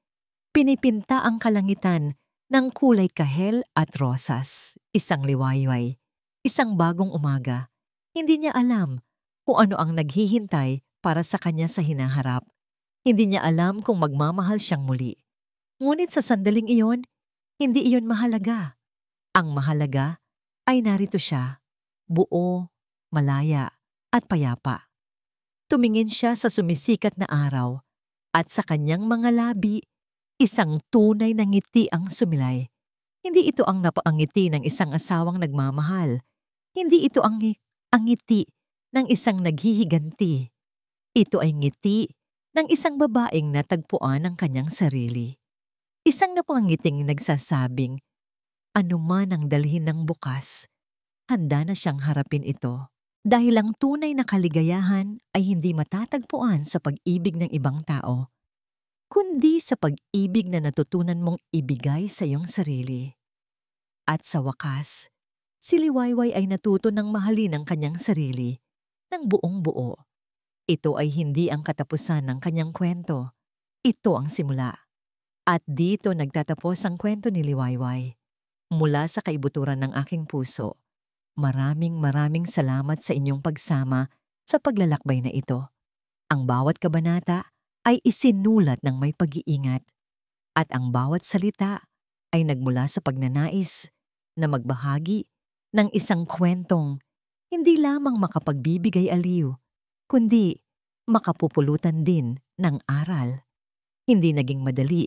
pinipinta ang kalangitan ng kulay kahel at rosas. Isang Liwayway, isang bagong umaga. Hindi niya alam kung ano ang naghihintay para sa kanya sa hinaharap. Hindi niya alam kung magmamahal siyang muli. Ngunit sa sandaling iyon, hindi iyon mahalaga. Ang mahalaga ay narito siya, buo, malaya, at payapa. Tumingin siya sa sumisikat na araw at sa kanyang mga labi, isang tunay na ngiti ang sumilay. Hindi ito ang napaangiti ng isang asawang nagmamahal. Hindi ito ang ngiti ng isang naghihiganti. Ito ay ngiti ng isang babaeng natagpuan ang kanyang sarili. Isang napangiting nagsasabing, anuman ang dalhin ng bukas, handa na siyang harapin ito. Dahil ang tunay na kaligayahan ay hindi matatagpuan sa pag-ibig ng ibang tao, kundi sa pag-ibig na natutunan mong ibigay sa iyong sarili. At sa wakas, si Liwayway ay natuto ng mahalin ang kanyang sarili ng buong buo. Ito ay hindi ang katapusan ng kanyang kwento. Ito ang simula. At dito nagtatapos ang kwento ni Liwayway. Mula sa kaibuturan ng aking puso, maraming salamat sa inyong pagsama sa paglalakbay na ito. Ang bawat kabanata ay isinulat ng may pag-iingat at ang bawat salita ay nagmula sa pagnanais na magbahagi ng isang kwentong hindi lamang makapagbibigay aliw, kundi makapupulutan din ng aral. Hindi naging madali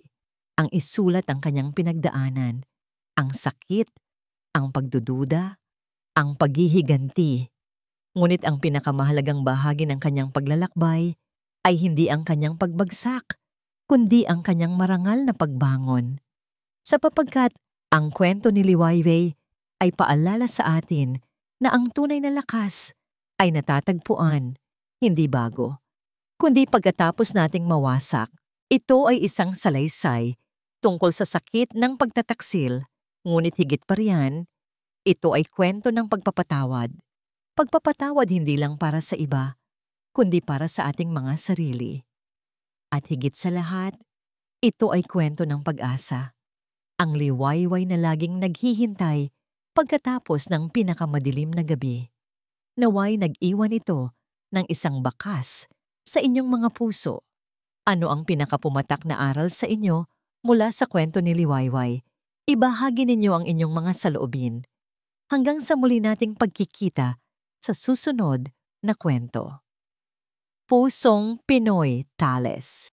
ang isulat ang kanyang pinagdaanan, ang sakit, ang pagdududa, ang paghihiganti. Ngunit ang pinakamahalagang bahagi ng kanyang paglalakbay ay hindi ang kanyang pagbagsak, kundi ang kanyang marangal na pagbangon. Sapagkat ang kwento ni Liwayway ay paalala sa atin na ang tunay na lakas ay natatagpuan, hindi bago, kundi pagkatapos nating mawasak. Ito ay isang salaysay tungkol sa sakit ng pagtataksil, ngunit higit pa riyan, ito ay kwento ng pagpapatawad. Pagpapatawad hindi lang para sa iba, kundi para sa ating mga sarili. At higit sa lahat, ito ay kwento ng pag-asa. Ang liwayway na laging naghihintay pagkatapos ng pinakamadilim na gabi. Naway nag-iwan ito ng isang bakas sa inyong mga puso. Ano ang pinakapumatak na aral sa inyo mula sa kwento ni Liwayway? Ibahagi ninyo ang inyong mga saloobin. Hanggang sa muli nating pagkikita sa susunod na kwento. Pusong Pinoy Tales.